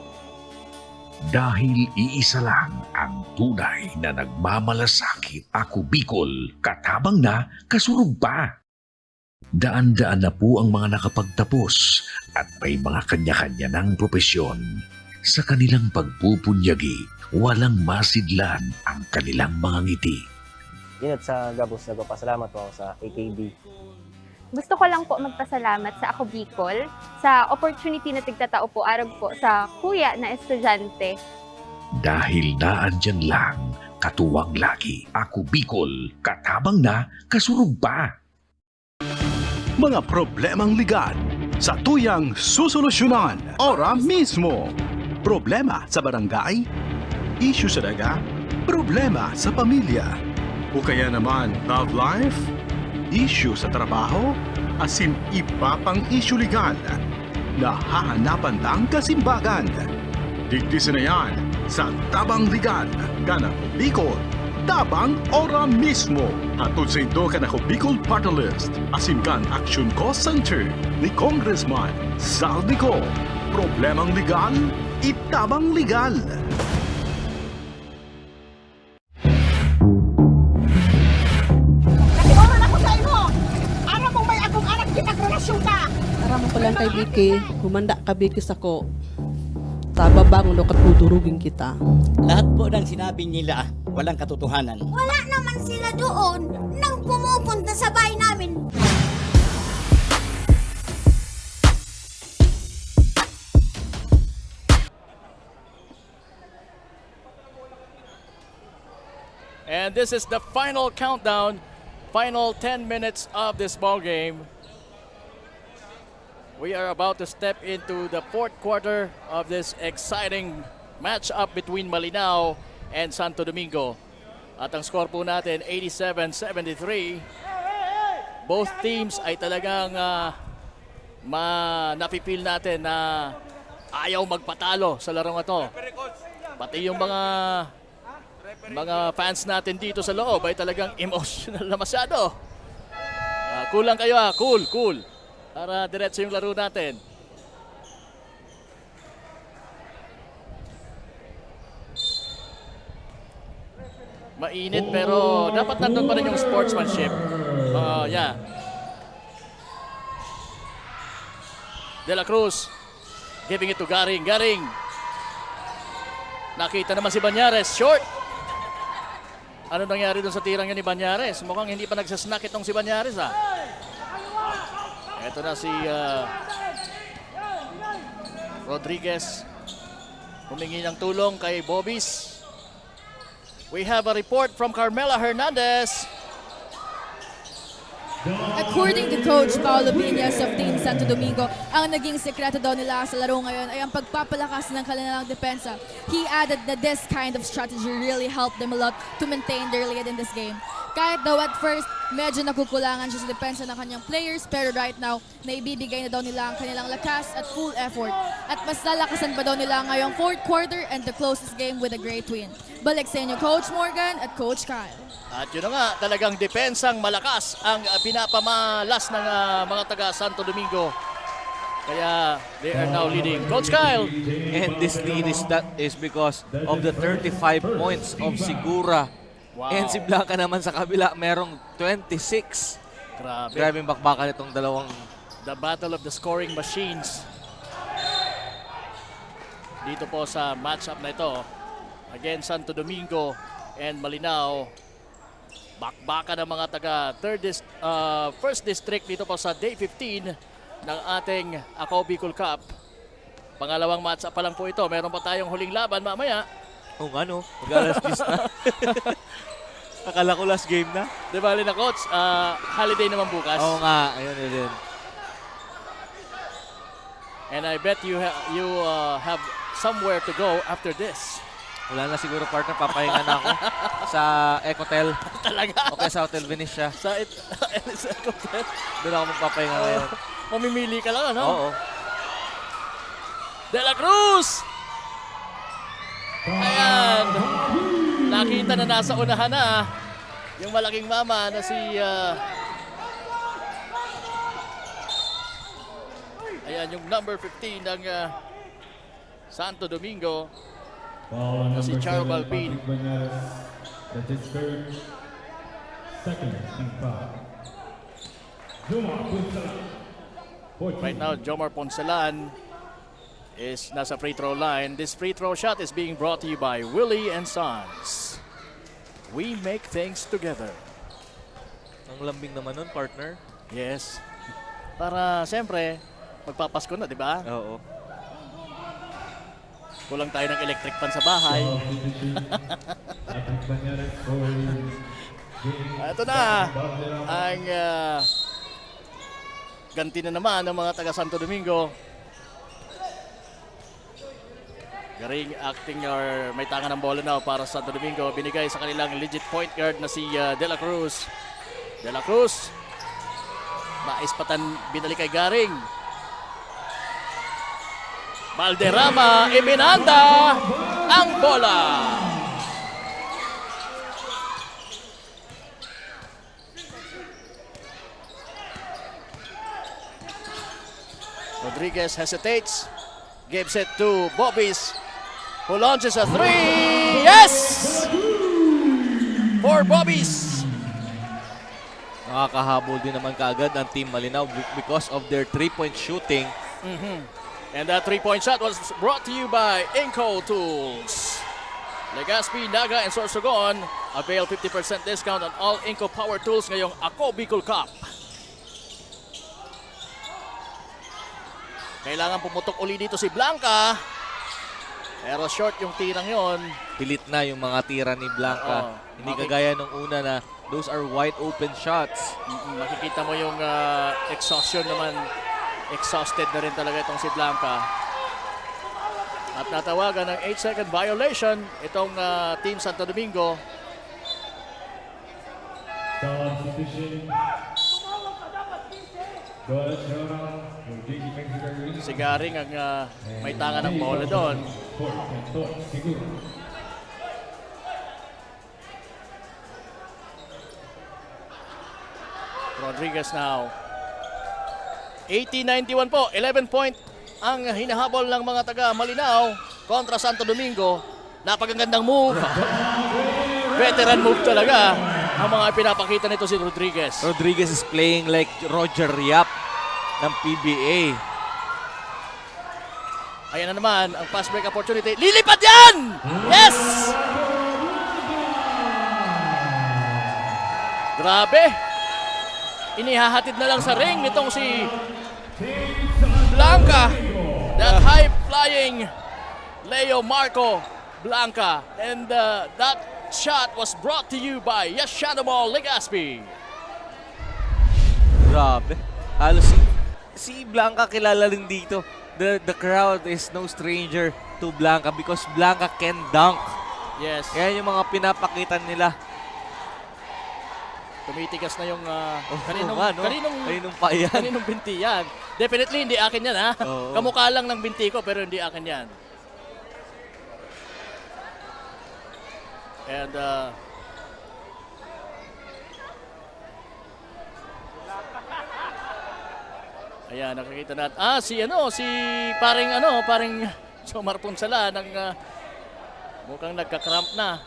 Dahil iisa lang ang tunay na nagmamalasakit. Ako Bicol, katabang na, kasurog pa. Daan-daan na po ang mga nakapagtapos at may mga kanya-kanya ng propesyon. Sa kanilang pagpupunyagi, walang masidlan ang kanilang mga ngiti. Yun at sa Gabos, nagpapasalamat po ako sa AKB. Gusto ko lang po magpasalamat sa Ako Bicol sa opportunity na tigtatao po arog po sa kuya na estudyante. Dahil naandyan lang, katuwang lagi. Ako Bicol, katabang na, kasurog pa. Mga problemang legal sa tuyang susolusyonan ora mismo. Problema sa barangay, issue sa daga, problema sa pamilya, o kaya naman love life, issue sa trabaho, asin iba pang issue legal na hahanapan ng kasimbagan. Digdisin na yan sa Tabang Legal, Kanako Bicol, Tabang ora mismo. Atod sa ito Kanako Bicol Party List, asin kan Action Cost Center ni Congressman Saldico. Problemang legal, itabang legal. Natiuran ako sa imo! Ara mo may akong anak kitag-relasyon ka! Aram ko lang kay Vicky, humanda ka Vicky sa ko. Tababang ulo katudurugin kita. Lahat po ng sinabi nila, walang katotohanan. Wala naman sila doon nang pumupunta sa bahay namin. And this is the final countdown, final 10 minutes of this ball game. We are about to step into the fourth quarter of this exciting match-up between Malinao and Santo Domingo. At ang score po natin, 87-73. Both teams ay talagang napipil natin na ayaw magpatalo sa larong ito. Pati yung mga fans natin dito sa loob ay talagang emotional na masyado. Kulang kayo cool. Para diretso yung laro natin. Mainit pero dapat nandun pa rin yung sportsmanship. Yeah. De La Cruz giving it to Garing. Nakita naman si Banyares. Short. Ano nangyari doon sa tirang yan ni Banyares? Mukhang hindi pa nagsasnack itong si Banyares Ito na si Rodriguez. Humingi ng tulong kay Bobis. We have a report from Carmela Hernandez. According to Coach Paolo Piñas of Team Santo Domingo, ang naging sekreto daw nila sa laro ngayon ay ang pagpapalakas ng kanilang depensa. He added that this kind of strategy really helped them a lot to maintain their lead in this game. Kahit daw at first, medyo nakukulangan siya sa depensa ng kanyang players, pero right now, naibibigay na daw nila ang kanilang lakas at full effort. At mas lalakasan pa daw nila ngayong fourth quarter and the closest game with a great win. Balik sa inyo, Coach Morgan at Coach Kyle. At yun na nga, talagang depensang malakas ang pinapamalas ng mga taga Santo Domingo. Kaya they are now leading. Coach Kyle. And this lead is because of the 35 points of Sigura. Wow. And si Blanca naman sa kabila, merong 26. Grabe. Grabe yung bakbakan itong dalawang. The battle of the scoring machines. Dito po sa matchup na ito. Again, Santo Domingo and Malinao. Bakbakan ng mga taga first district dito po sa day 15 ng ating Ako Bicol Cup. Pangalawang matchup pa lang po ito. Meron pa tayong huling laban mamaya. Oh, ano? Mag-alas 10 na. Akala ko last game na. Di ba, na Coach? Holiday naman bukas. Oo nga. Ayun din. And I bet you have somewhere to go after this. Wala na siguro, partner. Papahinga na ako sa Ecotel. Talaga? Okay, sa Hotel Venetia. Sa Ecotel? Doon ako magpapahinga ngayon. Mamimili ka lang, ano? Oo. De La Cruz! Ayan. Nakita na nasa unahan na yung malaking mama na si ayan, yung number 15 ng Santo Domingo na si Charo Balbin. That is third, second, and five. Jomar Poncelan. Right now, Jomar Poncelan is nasa free throw line. This free throw shot is being brought to you by Willie and Sons. We make things together. Ang lambing naman nun, partner. Yes. Para siyempre, magpapasko na, di ba? Oo. Kulang tayo ng electric pan sa bahay. Ito na ang ganti na naman ng mga taga Santo Domingo. Garing acting or may tanga ng bola na para sa Santo Domingo. Binigay sa kanilang legit point guard na si De La Cruz. De La Cruz. Maispatan, binalik kay Garing. Valderrama, ibinanda ang bola. Rodriguez hesitates. Gives it to Bobis, who launches a three. Yes! For Bobis. Nakakahabol din naman kaagad ang Team Malinao because of their 3-point shooting. And that 3-point shot was brought to you by Inco Tools. Legazpi, Naga, and Sorsogon avail 50% discount on all Inco Power Tools ngayong Ako Bicol Cup. Kailangan pumutok uli dito si Blanca. Pero short yung tirang yon. Pilit na yung mga tira ni Blanca. Hindi kagaya nung una na those are wide open shots. Makikita mo yung exhaustion naman. Exhausted na rin talaga itong si Blanca. At natawagan ng 8-second violation itong Team Santo Domingo. Si Garing ang may tanga ng bola doon. Rodriguez now. 80-91 po. 11 point ang hinahabol ng mga taga Malinao kontra Santo Domingo. Napakagandang move. Veteran move talaga ang mga pinapakita nito si Rodriguez. Rodriguez is playing like Roger Yap ng PBA. Ayan na naman ang fast break opportunity. Lilipad yan! Yes! Grabe! Inihahatid na lang sa ring nitong si Blanca. That high-flying Leo Marco Blanca. And that shot was brought to you by Yashanamo Legazpi. Grabe. Halos si Blanca kilala rin dito. The crowd is no stranger to Blanca because Blanca can dunk. Yes. Yan yung mga pinapakita nila. Tumitigas na yung Kaninong pa yan? Kaninong binti yan? Definitely hindi akin yan, ha? Oo. Kamukha lang ng binti ko pero hindi akin yan. And ayan, nakikita natin. Si paring Jomar Punsala mukhang nagka-cramp na.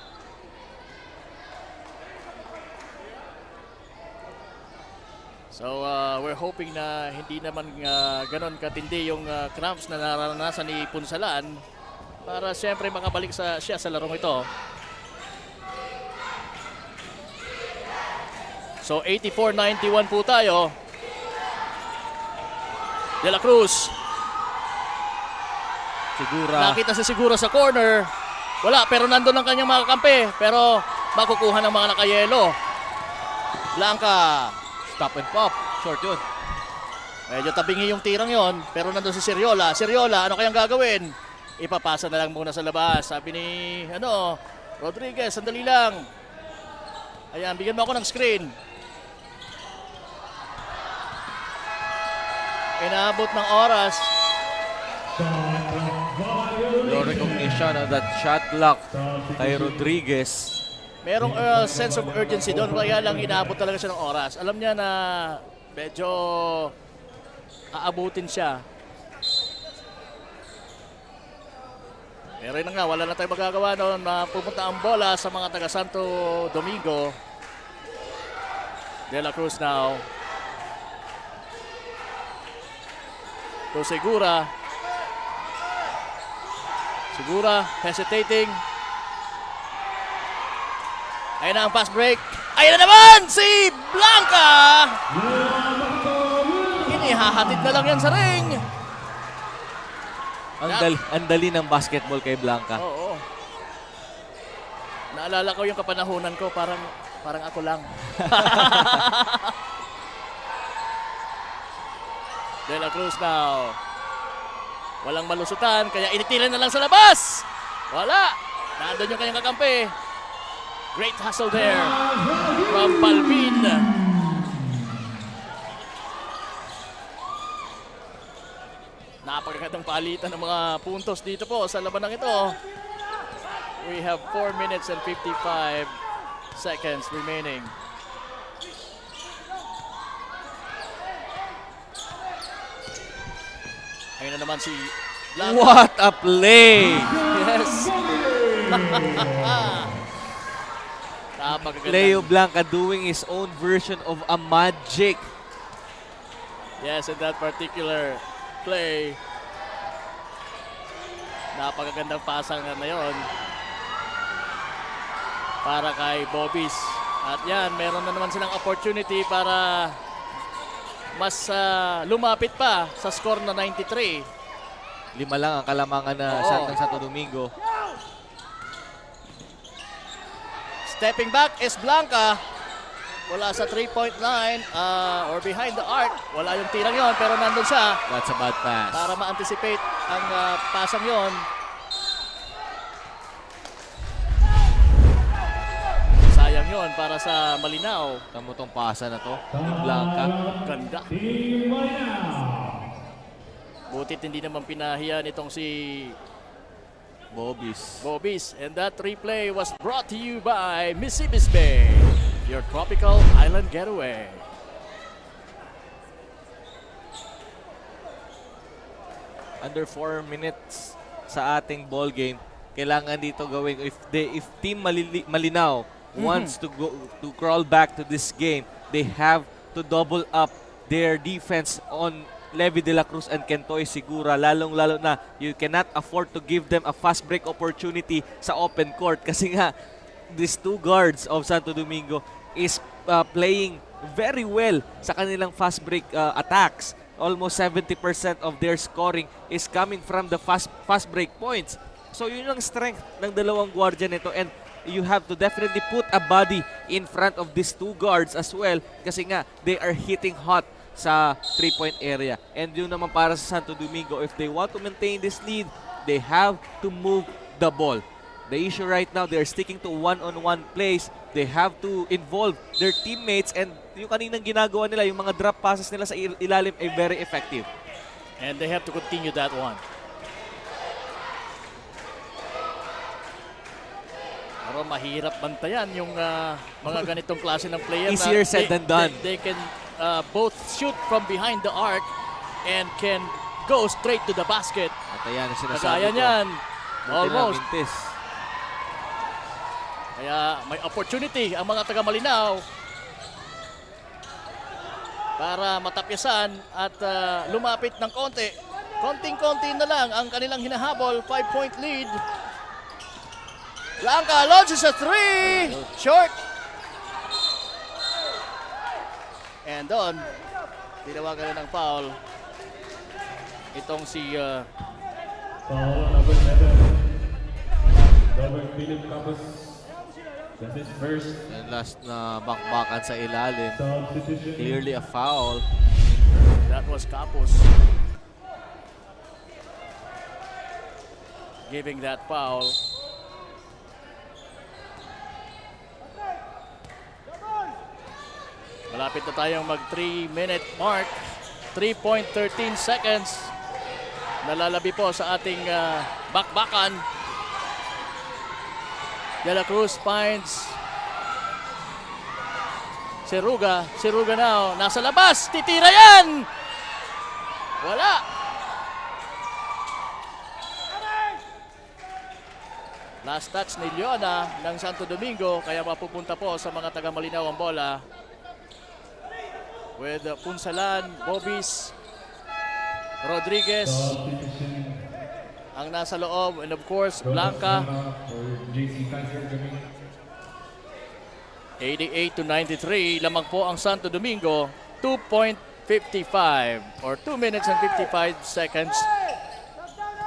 So, we're hoping na hindi naman ganon katindi yung cramps na naranasan ni Punsalan para siyempre makabalik siya sa larong ito. So, 84-91 po tayo. De La Cruz. Nakita si Sigura sa corner. Wala, pero nandun ang kanyang mga kampe. Pero makukuha ng mga nakayelo. Blanca. Stop and pop. Short yun. Medyo tabingi yung tirang yon, pero nandun si Seriola. Seriola, ano kayang gagawin? Ipapasa na lang muna sa labas. Sabi ni Rodriguez, sandali lang. Ayan, bigyan mo ako ng screen. Inaabot ng oras. Your recognition of that shot clock kay Rodriguez. Merong sense of urgency doon, kaya lang inaabot talaga siya ng oras. Alam niya na medyo aabutin siya. Pero yun na nga, wala na tayong magagawa noon na pupunta ang bola sa mga taga Santo Domingo. De La Cruz now. To Segura. Segura hesitating. Ayun na ang fast break. Ayun na naman si Blanca! Inihahatid na lang yan sa ring. Ang dali ng basketball kay Blanca. Oo. Naalala ko yung kapanahunan ko, parang ako lang. De La Cruz now. Walang malusutan, kaya initilan na lang sa labas. Wala. Nandun yung kanyang kakampi. Great hustle there from Balvin. Napakagandang palitan ng mga puntos dito po sa labanang ito. We have 4 minutes and 55 seconds remaining. Ayun na naman si Blanca. What a play! Yes. Leo Blanca doing his own version of a magic. Yes, in that particular play. Napakagandang pasang na yon para kay Bobis. At yan, meron na naman silang opportunity para mas lumapit pa sa score na 93. 5 lang ang kalamangan na ng Santo Domingo. Stepping back is Blanca. Wala sa 3-point line or behind the arc. Wala yung tirang yon, pero nandun siya. That's a bad pass. Para ma-anticipate ang pasang yon. Sayang yon para sa Malinaw. Tamo tong pasa na to ni Blanca. Ganda. Butit hindi naman pinahiya nitong si Bobis. And that replay was brought to you by Mississippi Bay, your tropical island getaway. Under 4 minutes sa ating ball game. Kailangan dito gawin if Team Malinaw wants to crawl back to this game, they have to double up their defense on Levi De La Cruz and Kentoy Segura. Lalong-lalo na you cannot afford to give them a fast break opportunity sa open court kasi nga these two guards of Santo Domingo is playing very well sa kanilang fast break attacks. Almost 70% of their scoring is coming from the fast break points. So yun ang strength ng dalawang guardian nito, and you have to definitely put a body in front of these two guards as well kasi nga they are hitting hot sa 3-point area. And yun naman para sa Santo Domingo, if they want to maintain this lead, they have to move the ball. The issue right now, they're sticking to one-on-one plays. They have to involve their teammates, and yung kaninang ginagawa nila, yung mga drop passes nila sa ilalim ay very effective. And they have to continue that one. Pero mahirap bantayan yung mga ganitong klase ng player. Easier said than done. They can both shoot from behind the arc and can go straight to the basket. At ayan ang sinasabi Kagaya ko. niyan. Almost. Mintis. Kaya may opportunity ang mga taga-Malinaw para matapyasan at lumapit ng konti. Konting-konti na lang ang kanilang hinahabol. 5-point lead. Blanca launches a 3. Short. And doon, tinawagan na ng foul. Itong si Foul number 7. Robert Philip Campos. That's his first. And last na bakbakan sa ilalim. Substitution. Clearly a foul. that was Capos giving that foul. Malapit na tayong mag 3-minute mark. 3.13 seconds. Nalalabi po sa ating bakbakan. De La Cruz finds Seruga. Seruga now. Nasa labas. Titira yan! Wala. Last touch ni Leona ng Santo Domingo. Kaya mapupunta po sa mga taga-Malinaw ang bola. With Punsalan, Bobis, Rodriguez ang nasa loob, and of course Blanca. 88-93, lamang po ang Santo Domingo. 2.55 or 2 minutes and 55 seconds.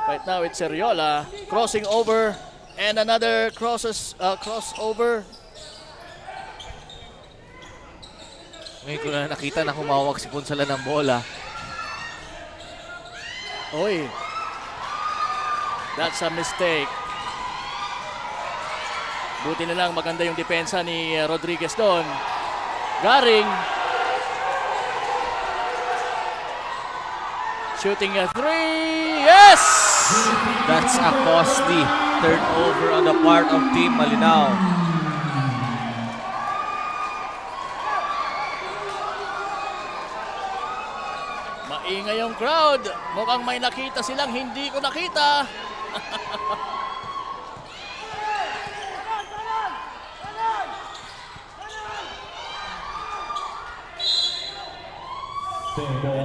Right now it's Seriola crossing over and another crossover. Ngayon ko na nakita na humawak si Punsalan ng bola. Oy. That's a mistake. Buti na lang maganda yung depensa ni Rodriguez doon. Garing. Shooting a 3. Yes! That's a costly turnover on the part of Team Malinaw. Maingay yung crowd. Mukhang may nakita silang hindi ko nakita.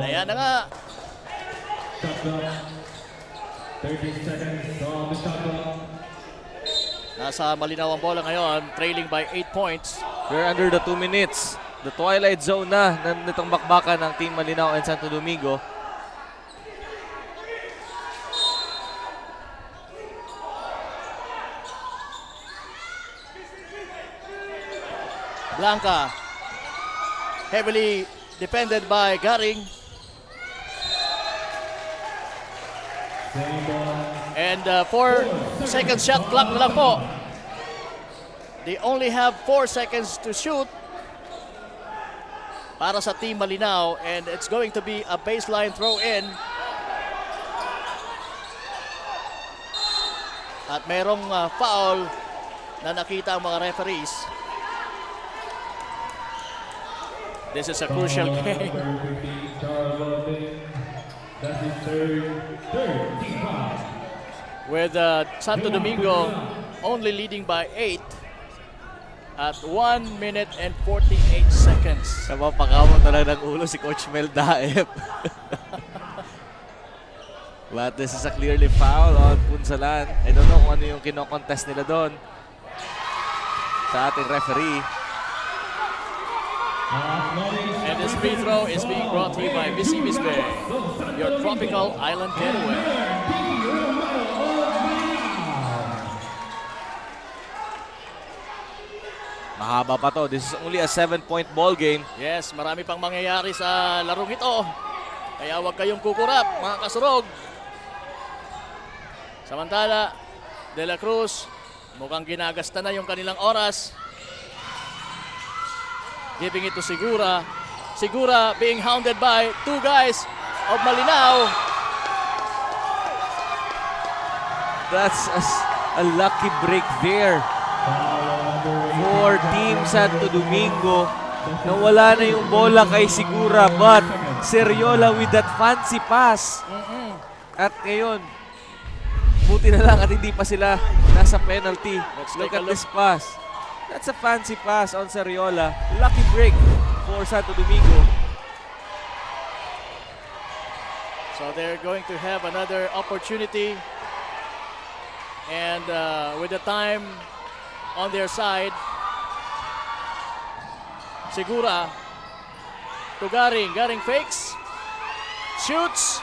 Ayan na nga. 30 seconds on the shot clock. Nasa Malinaw ang bola ngayon, trailing by 8 points. We're under the 2 minutes. The twilight zone na nitong bakbakan ng Team Malinaw and Santo Domingo. Blanca, heavily defended by Garing. And 4 seconds shot clock na lang po. They only have 4 seconds to shoot para sa Team Malinaw, and it's going to be a baseline throw-in. At merong foul na nakita ang mga referees. This is a crucial game. That's his third team foul. With Santo Domingo only leading by 8 at 1 minute and 48 seconds. Kapapakawan talaga ng ulo si Coach Mel Daep. But this is a clearly foul on Punsalan. I don't know kung ano yung kino-contest nila doon sa ating referee. And this free throw is being brought to you by Missy Bisbee, your tropical island getaway. Mahaba pa to. This is only a 7-point ball game. Yes, marami pang mangyayari sa larong ito. Kaya huwag kayong kukurap, mga kasurog. Samantala, De La Cruz, mukhang ginagasta na yung kanilang oras. Giving it to Segura. Segura being hounded by two guys of Malinao. That's a lucky break there for Team Santo Domingo. Nawala na yung bola kay Segura, but Seriola with that fancy pass. At ngayon, buti na lang at hindi pa sila nasa penalty. Look at this pass. That's a fancy pass on Seriola. Lucky break for Santo Domingo. So they're going to have another opportunity. And with the time on their side, Segura to Garing. Garing fakes, shoots,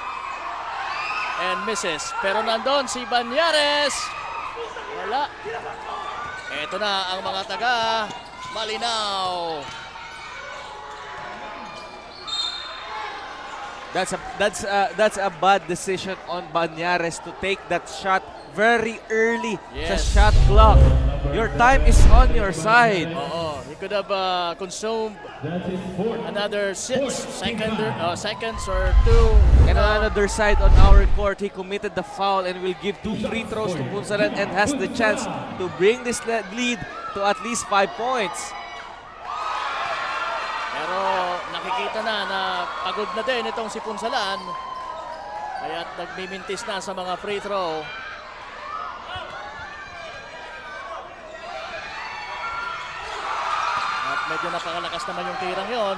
and misses. Pero nandun si Banyares. Wala. Ito na ang mga taga Malinao. That's a bad decision on Banyares to take that shot very early sa shot clock. Your time is on your side. He could have consumed another seconds or two. And on another side on our court, he committed the foul and will give 2 free throws to Punsalan and has the chance to bring this lead to at least 5 points. Pero nakikita na pagod na din itong si Punsalan. Kaya nagmimintis na sa mga free throw. At medyo napakalakas naman yung tirang yon.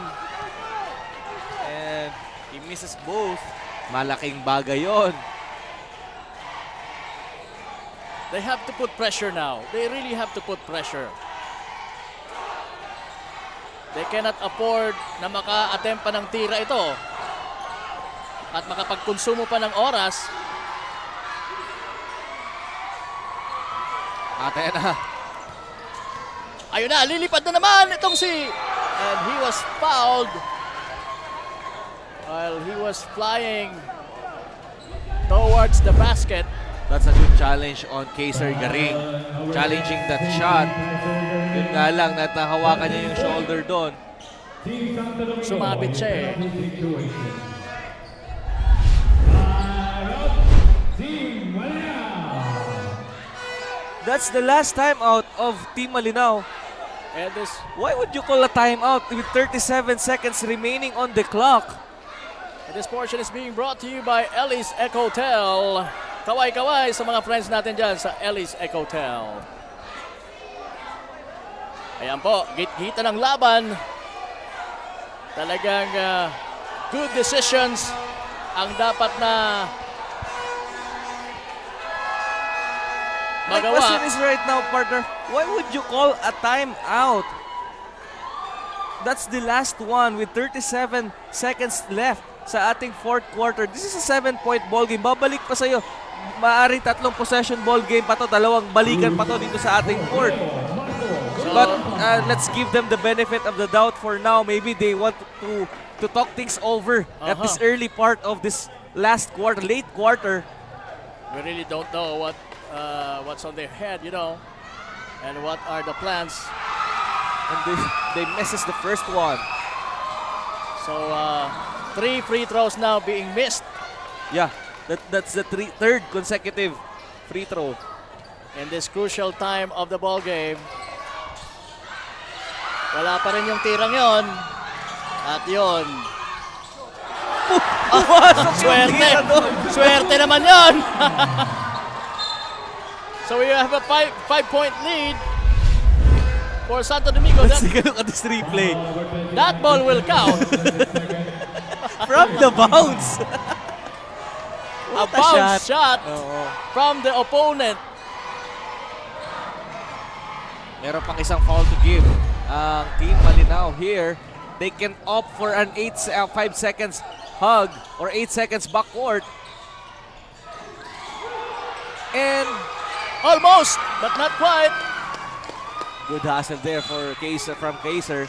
And he misses both. Malaking bagay yon. They have to put pressure now. They really have to put pressure. They cannot afford na maka-attempt pa ng tira ito at makapagkonsumo pa ng oras. Ate na. Ayun na, lilipad na naman itong si... And he was fouled while he was flying towards the basket. That's a good challenge on Kaiser Garing. Challenging that shot. Yun nga lang, natahawakan niya yung shoulder doon. Sumabit siya eh. That's the last timeout of Team Malinao. And this, why would you call a timeout with 37 seconds remaining on the clock? and this portion is being brought to you by Ellis Ecotel. Kaway-kaway sa mga friends natin dyan sa Ellis Ecotel. Ayan po, git-gita ng laban. Talagang good decisions ang dapat na magawa. My question is right now, partner, why would you call a timeout? That's the last one with 37 seconds left sa ating fourth quarter. This is a 7-point ball game. Babalik pa sa'yo. Maaring 3 possession ball game pa to. 2 balikan pa to dito sa ating court. But let's give them the benefit of the doubt for now. Maybe they want to talk things over at this early part of this last quarter, late quarter. We really don't know what's on their head, you know, and what are the plans. And they misses the first one. So 3 free throws now being missed. Yeah, that's the third consecutive free throw in this crucial time of the ball game. Wala pa rin yung tirang yon. At yon. Swerte! Swerte naman yon! So we have a 5-point lead for Santo Domingo. Let's take a look at this replay. That ball will count. From the bounce. A bounce shot from the opponent. Meron pang isang foul to give. Ang Team Malinao here, they can opt for an 5 seconds hug or 8 seconds backcourt. And almost, but not quite. Good hustle there for Kaiser from Kaiser.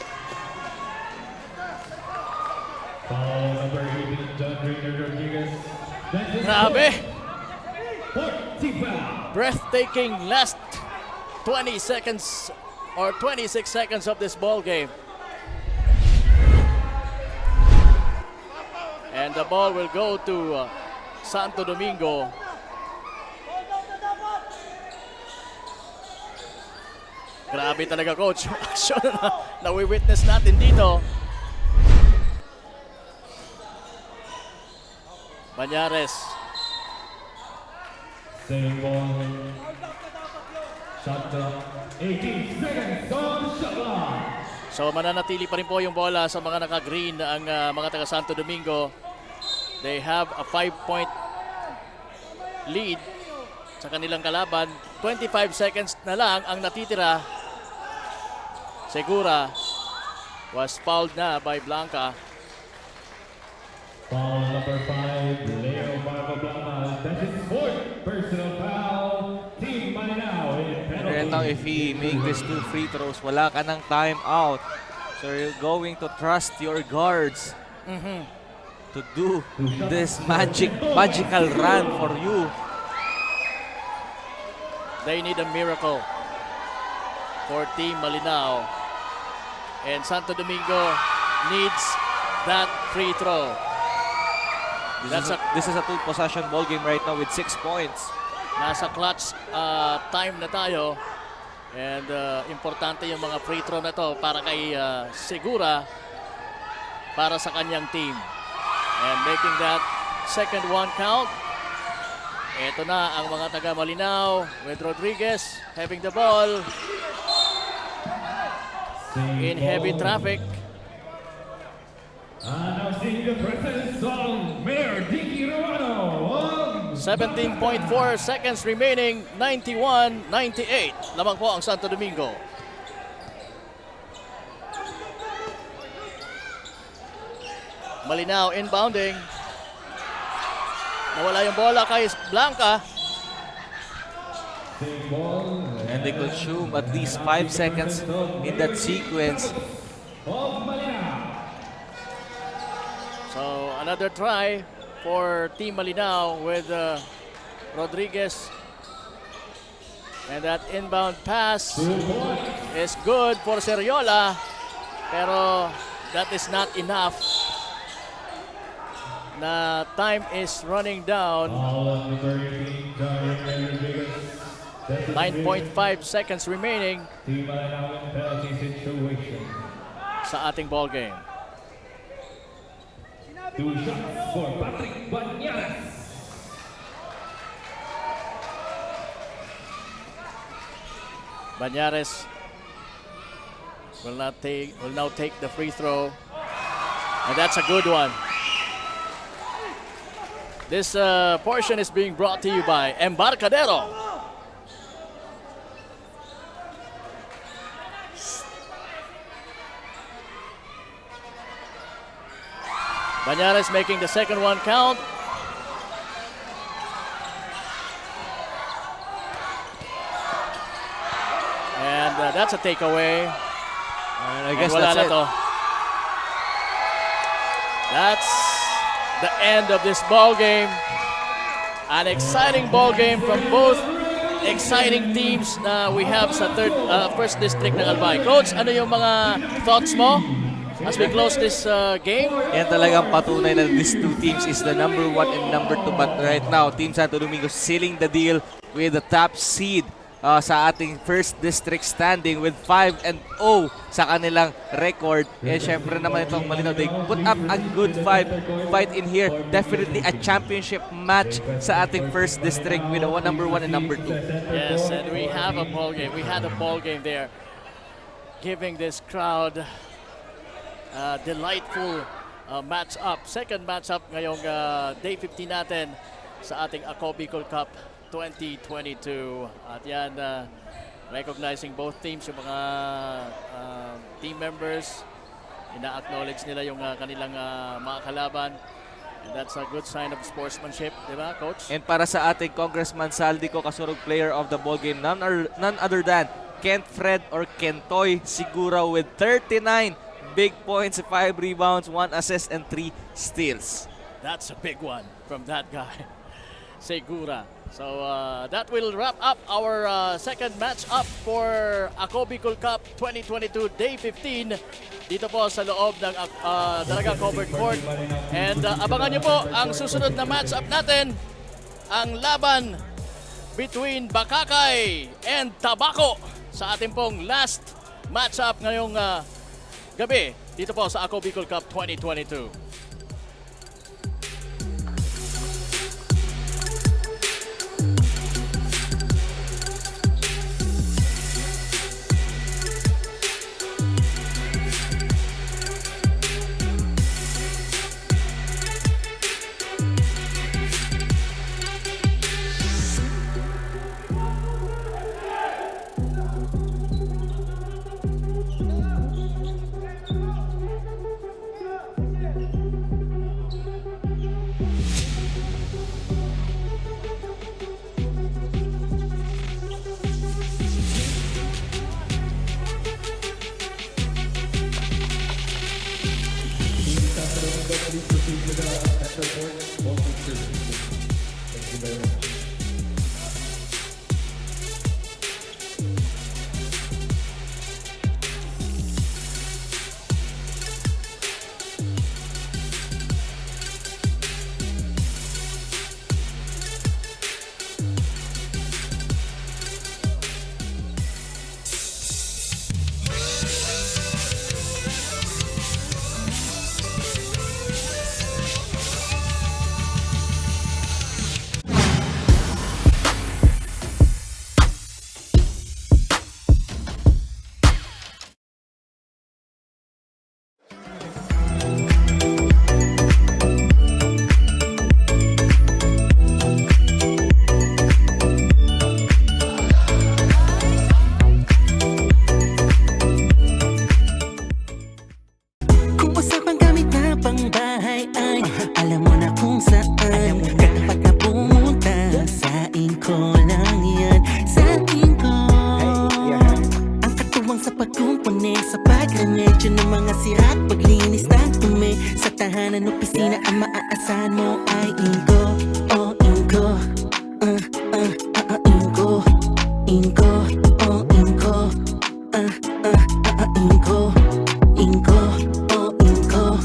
Foul number 18, John Rainer Rodriguez. That is Grabe! 40 foul. Breathtaking last 20 seconds or 26 seconds of this ball game. And the ball will go to Santo Domingo. Grabe talaga, coach. Yung action na we-witness natin dito. Banyares. Same ball. Shot clock. 18 seconds on shot clock. So mananatili pa rin po yung bola sa mga naka-green ang mga taga Santo Domingo. They have a 5-point lead sa kanilang kalaban. 25 seconds na lang ang natitira. Segura was fouled na by Blanca. Foul number 5, Leo Barbablama. That is fourth personal foul. Team Maninaw in And penalty. now if he make these 2 free throws, wala ka ng time out. So you're going to trust your guards to do this magical run for you. They need a miracle for Team Malinao. And Santo Domingo needs that free throw. This is a 2-possession ball game right now with 6 points. Nasa clutch time na tayo. And importante yung mga free throw na to para kay Segura, para sa kanyang team. And making that second one count. Ito na ang mga taga Malinao with Rodriguez having the ball in heavy traffic. Announcing the presence of Mayor Dicky Romano. 17.4 seconds remaining, 91-98. Lamang po ang Santo Domingo. Malinao inbounding. Nawala yung bola kay Blanca. And they consume at least 5 seconds in that sequence. So another try for Team Malinao with Rodriguez. And that inbound pass is good for Seriola. Pero that is not enough. Na time is running down. 9.5 seconds remaining Team Maninaw in penalty situation. sa ating ball game. 2 shots for Patrick Banyares. Banyares will now take the free throw. And that's a good one. This portion is being brought to you by Embarcadero. Banyares making the second one count. And that's a takeaway. And I guess wala that's na it. to. That's the end of this ball game. An exciting ball game from both exciting teams na we have sa first district ng Albay. Coach, ano yung mga thoughts mo as we close this game? Yan talagang patunay na these 2 teams is the number 1 and number 2. But right now, Team Santo Domingo sealing the deal with the top seed sa ating first district standing with 5-0 sa kanilang record. And syempre naman itong Malinaw, they put up a good fight in here. Definitely a championship match sa ating first district with a number 1 and number 2. Yes, and we have a ball game. We had a ball game there, giving this crowd delightful match-up. Second match-up ngayong day 15 natin sa ating Ako Bicol Cup 2022. At yan, recognizing both teams, yung mga team members, ina-acknowledge nila yung kanilang mga kalaban. And that's a good sign of sportsmanship, di ba, Coach? And para sa ating Congressman Saldico, kasurog player of the ball game, none other than Kent Fred or Kentoy Sigura with 39 big points, 5 rebounds, 1 assist, and 3 steals. That's a big one from that guy, Segura. So that will wrap up our second match up for Ako Bicol Cup 2022 Day 15 dito po sa loob ng Dalagang Covered Court. And abangan nyo po ang susunod na match up natin, ang laban between Bakakay and Tabaco sa ating pong last match up ngayong gabi dito po sa Ako Bicol Cup 2022. Sa paglamedyo ng mga sirat, paglinis ng tumi sa tahanan, opisina, ang maaasahan mo ay Inko. Oh, Inko. Inko. Inko. Oh, Inko. Inko. Inko. Oh, Inko.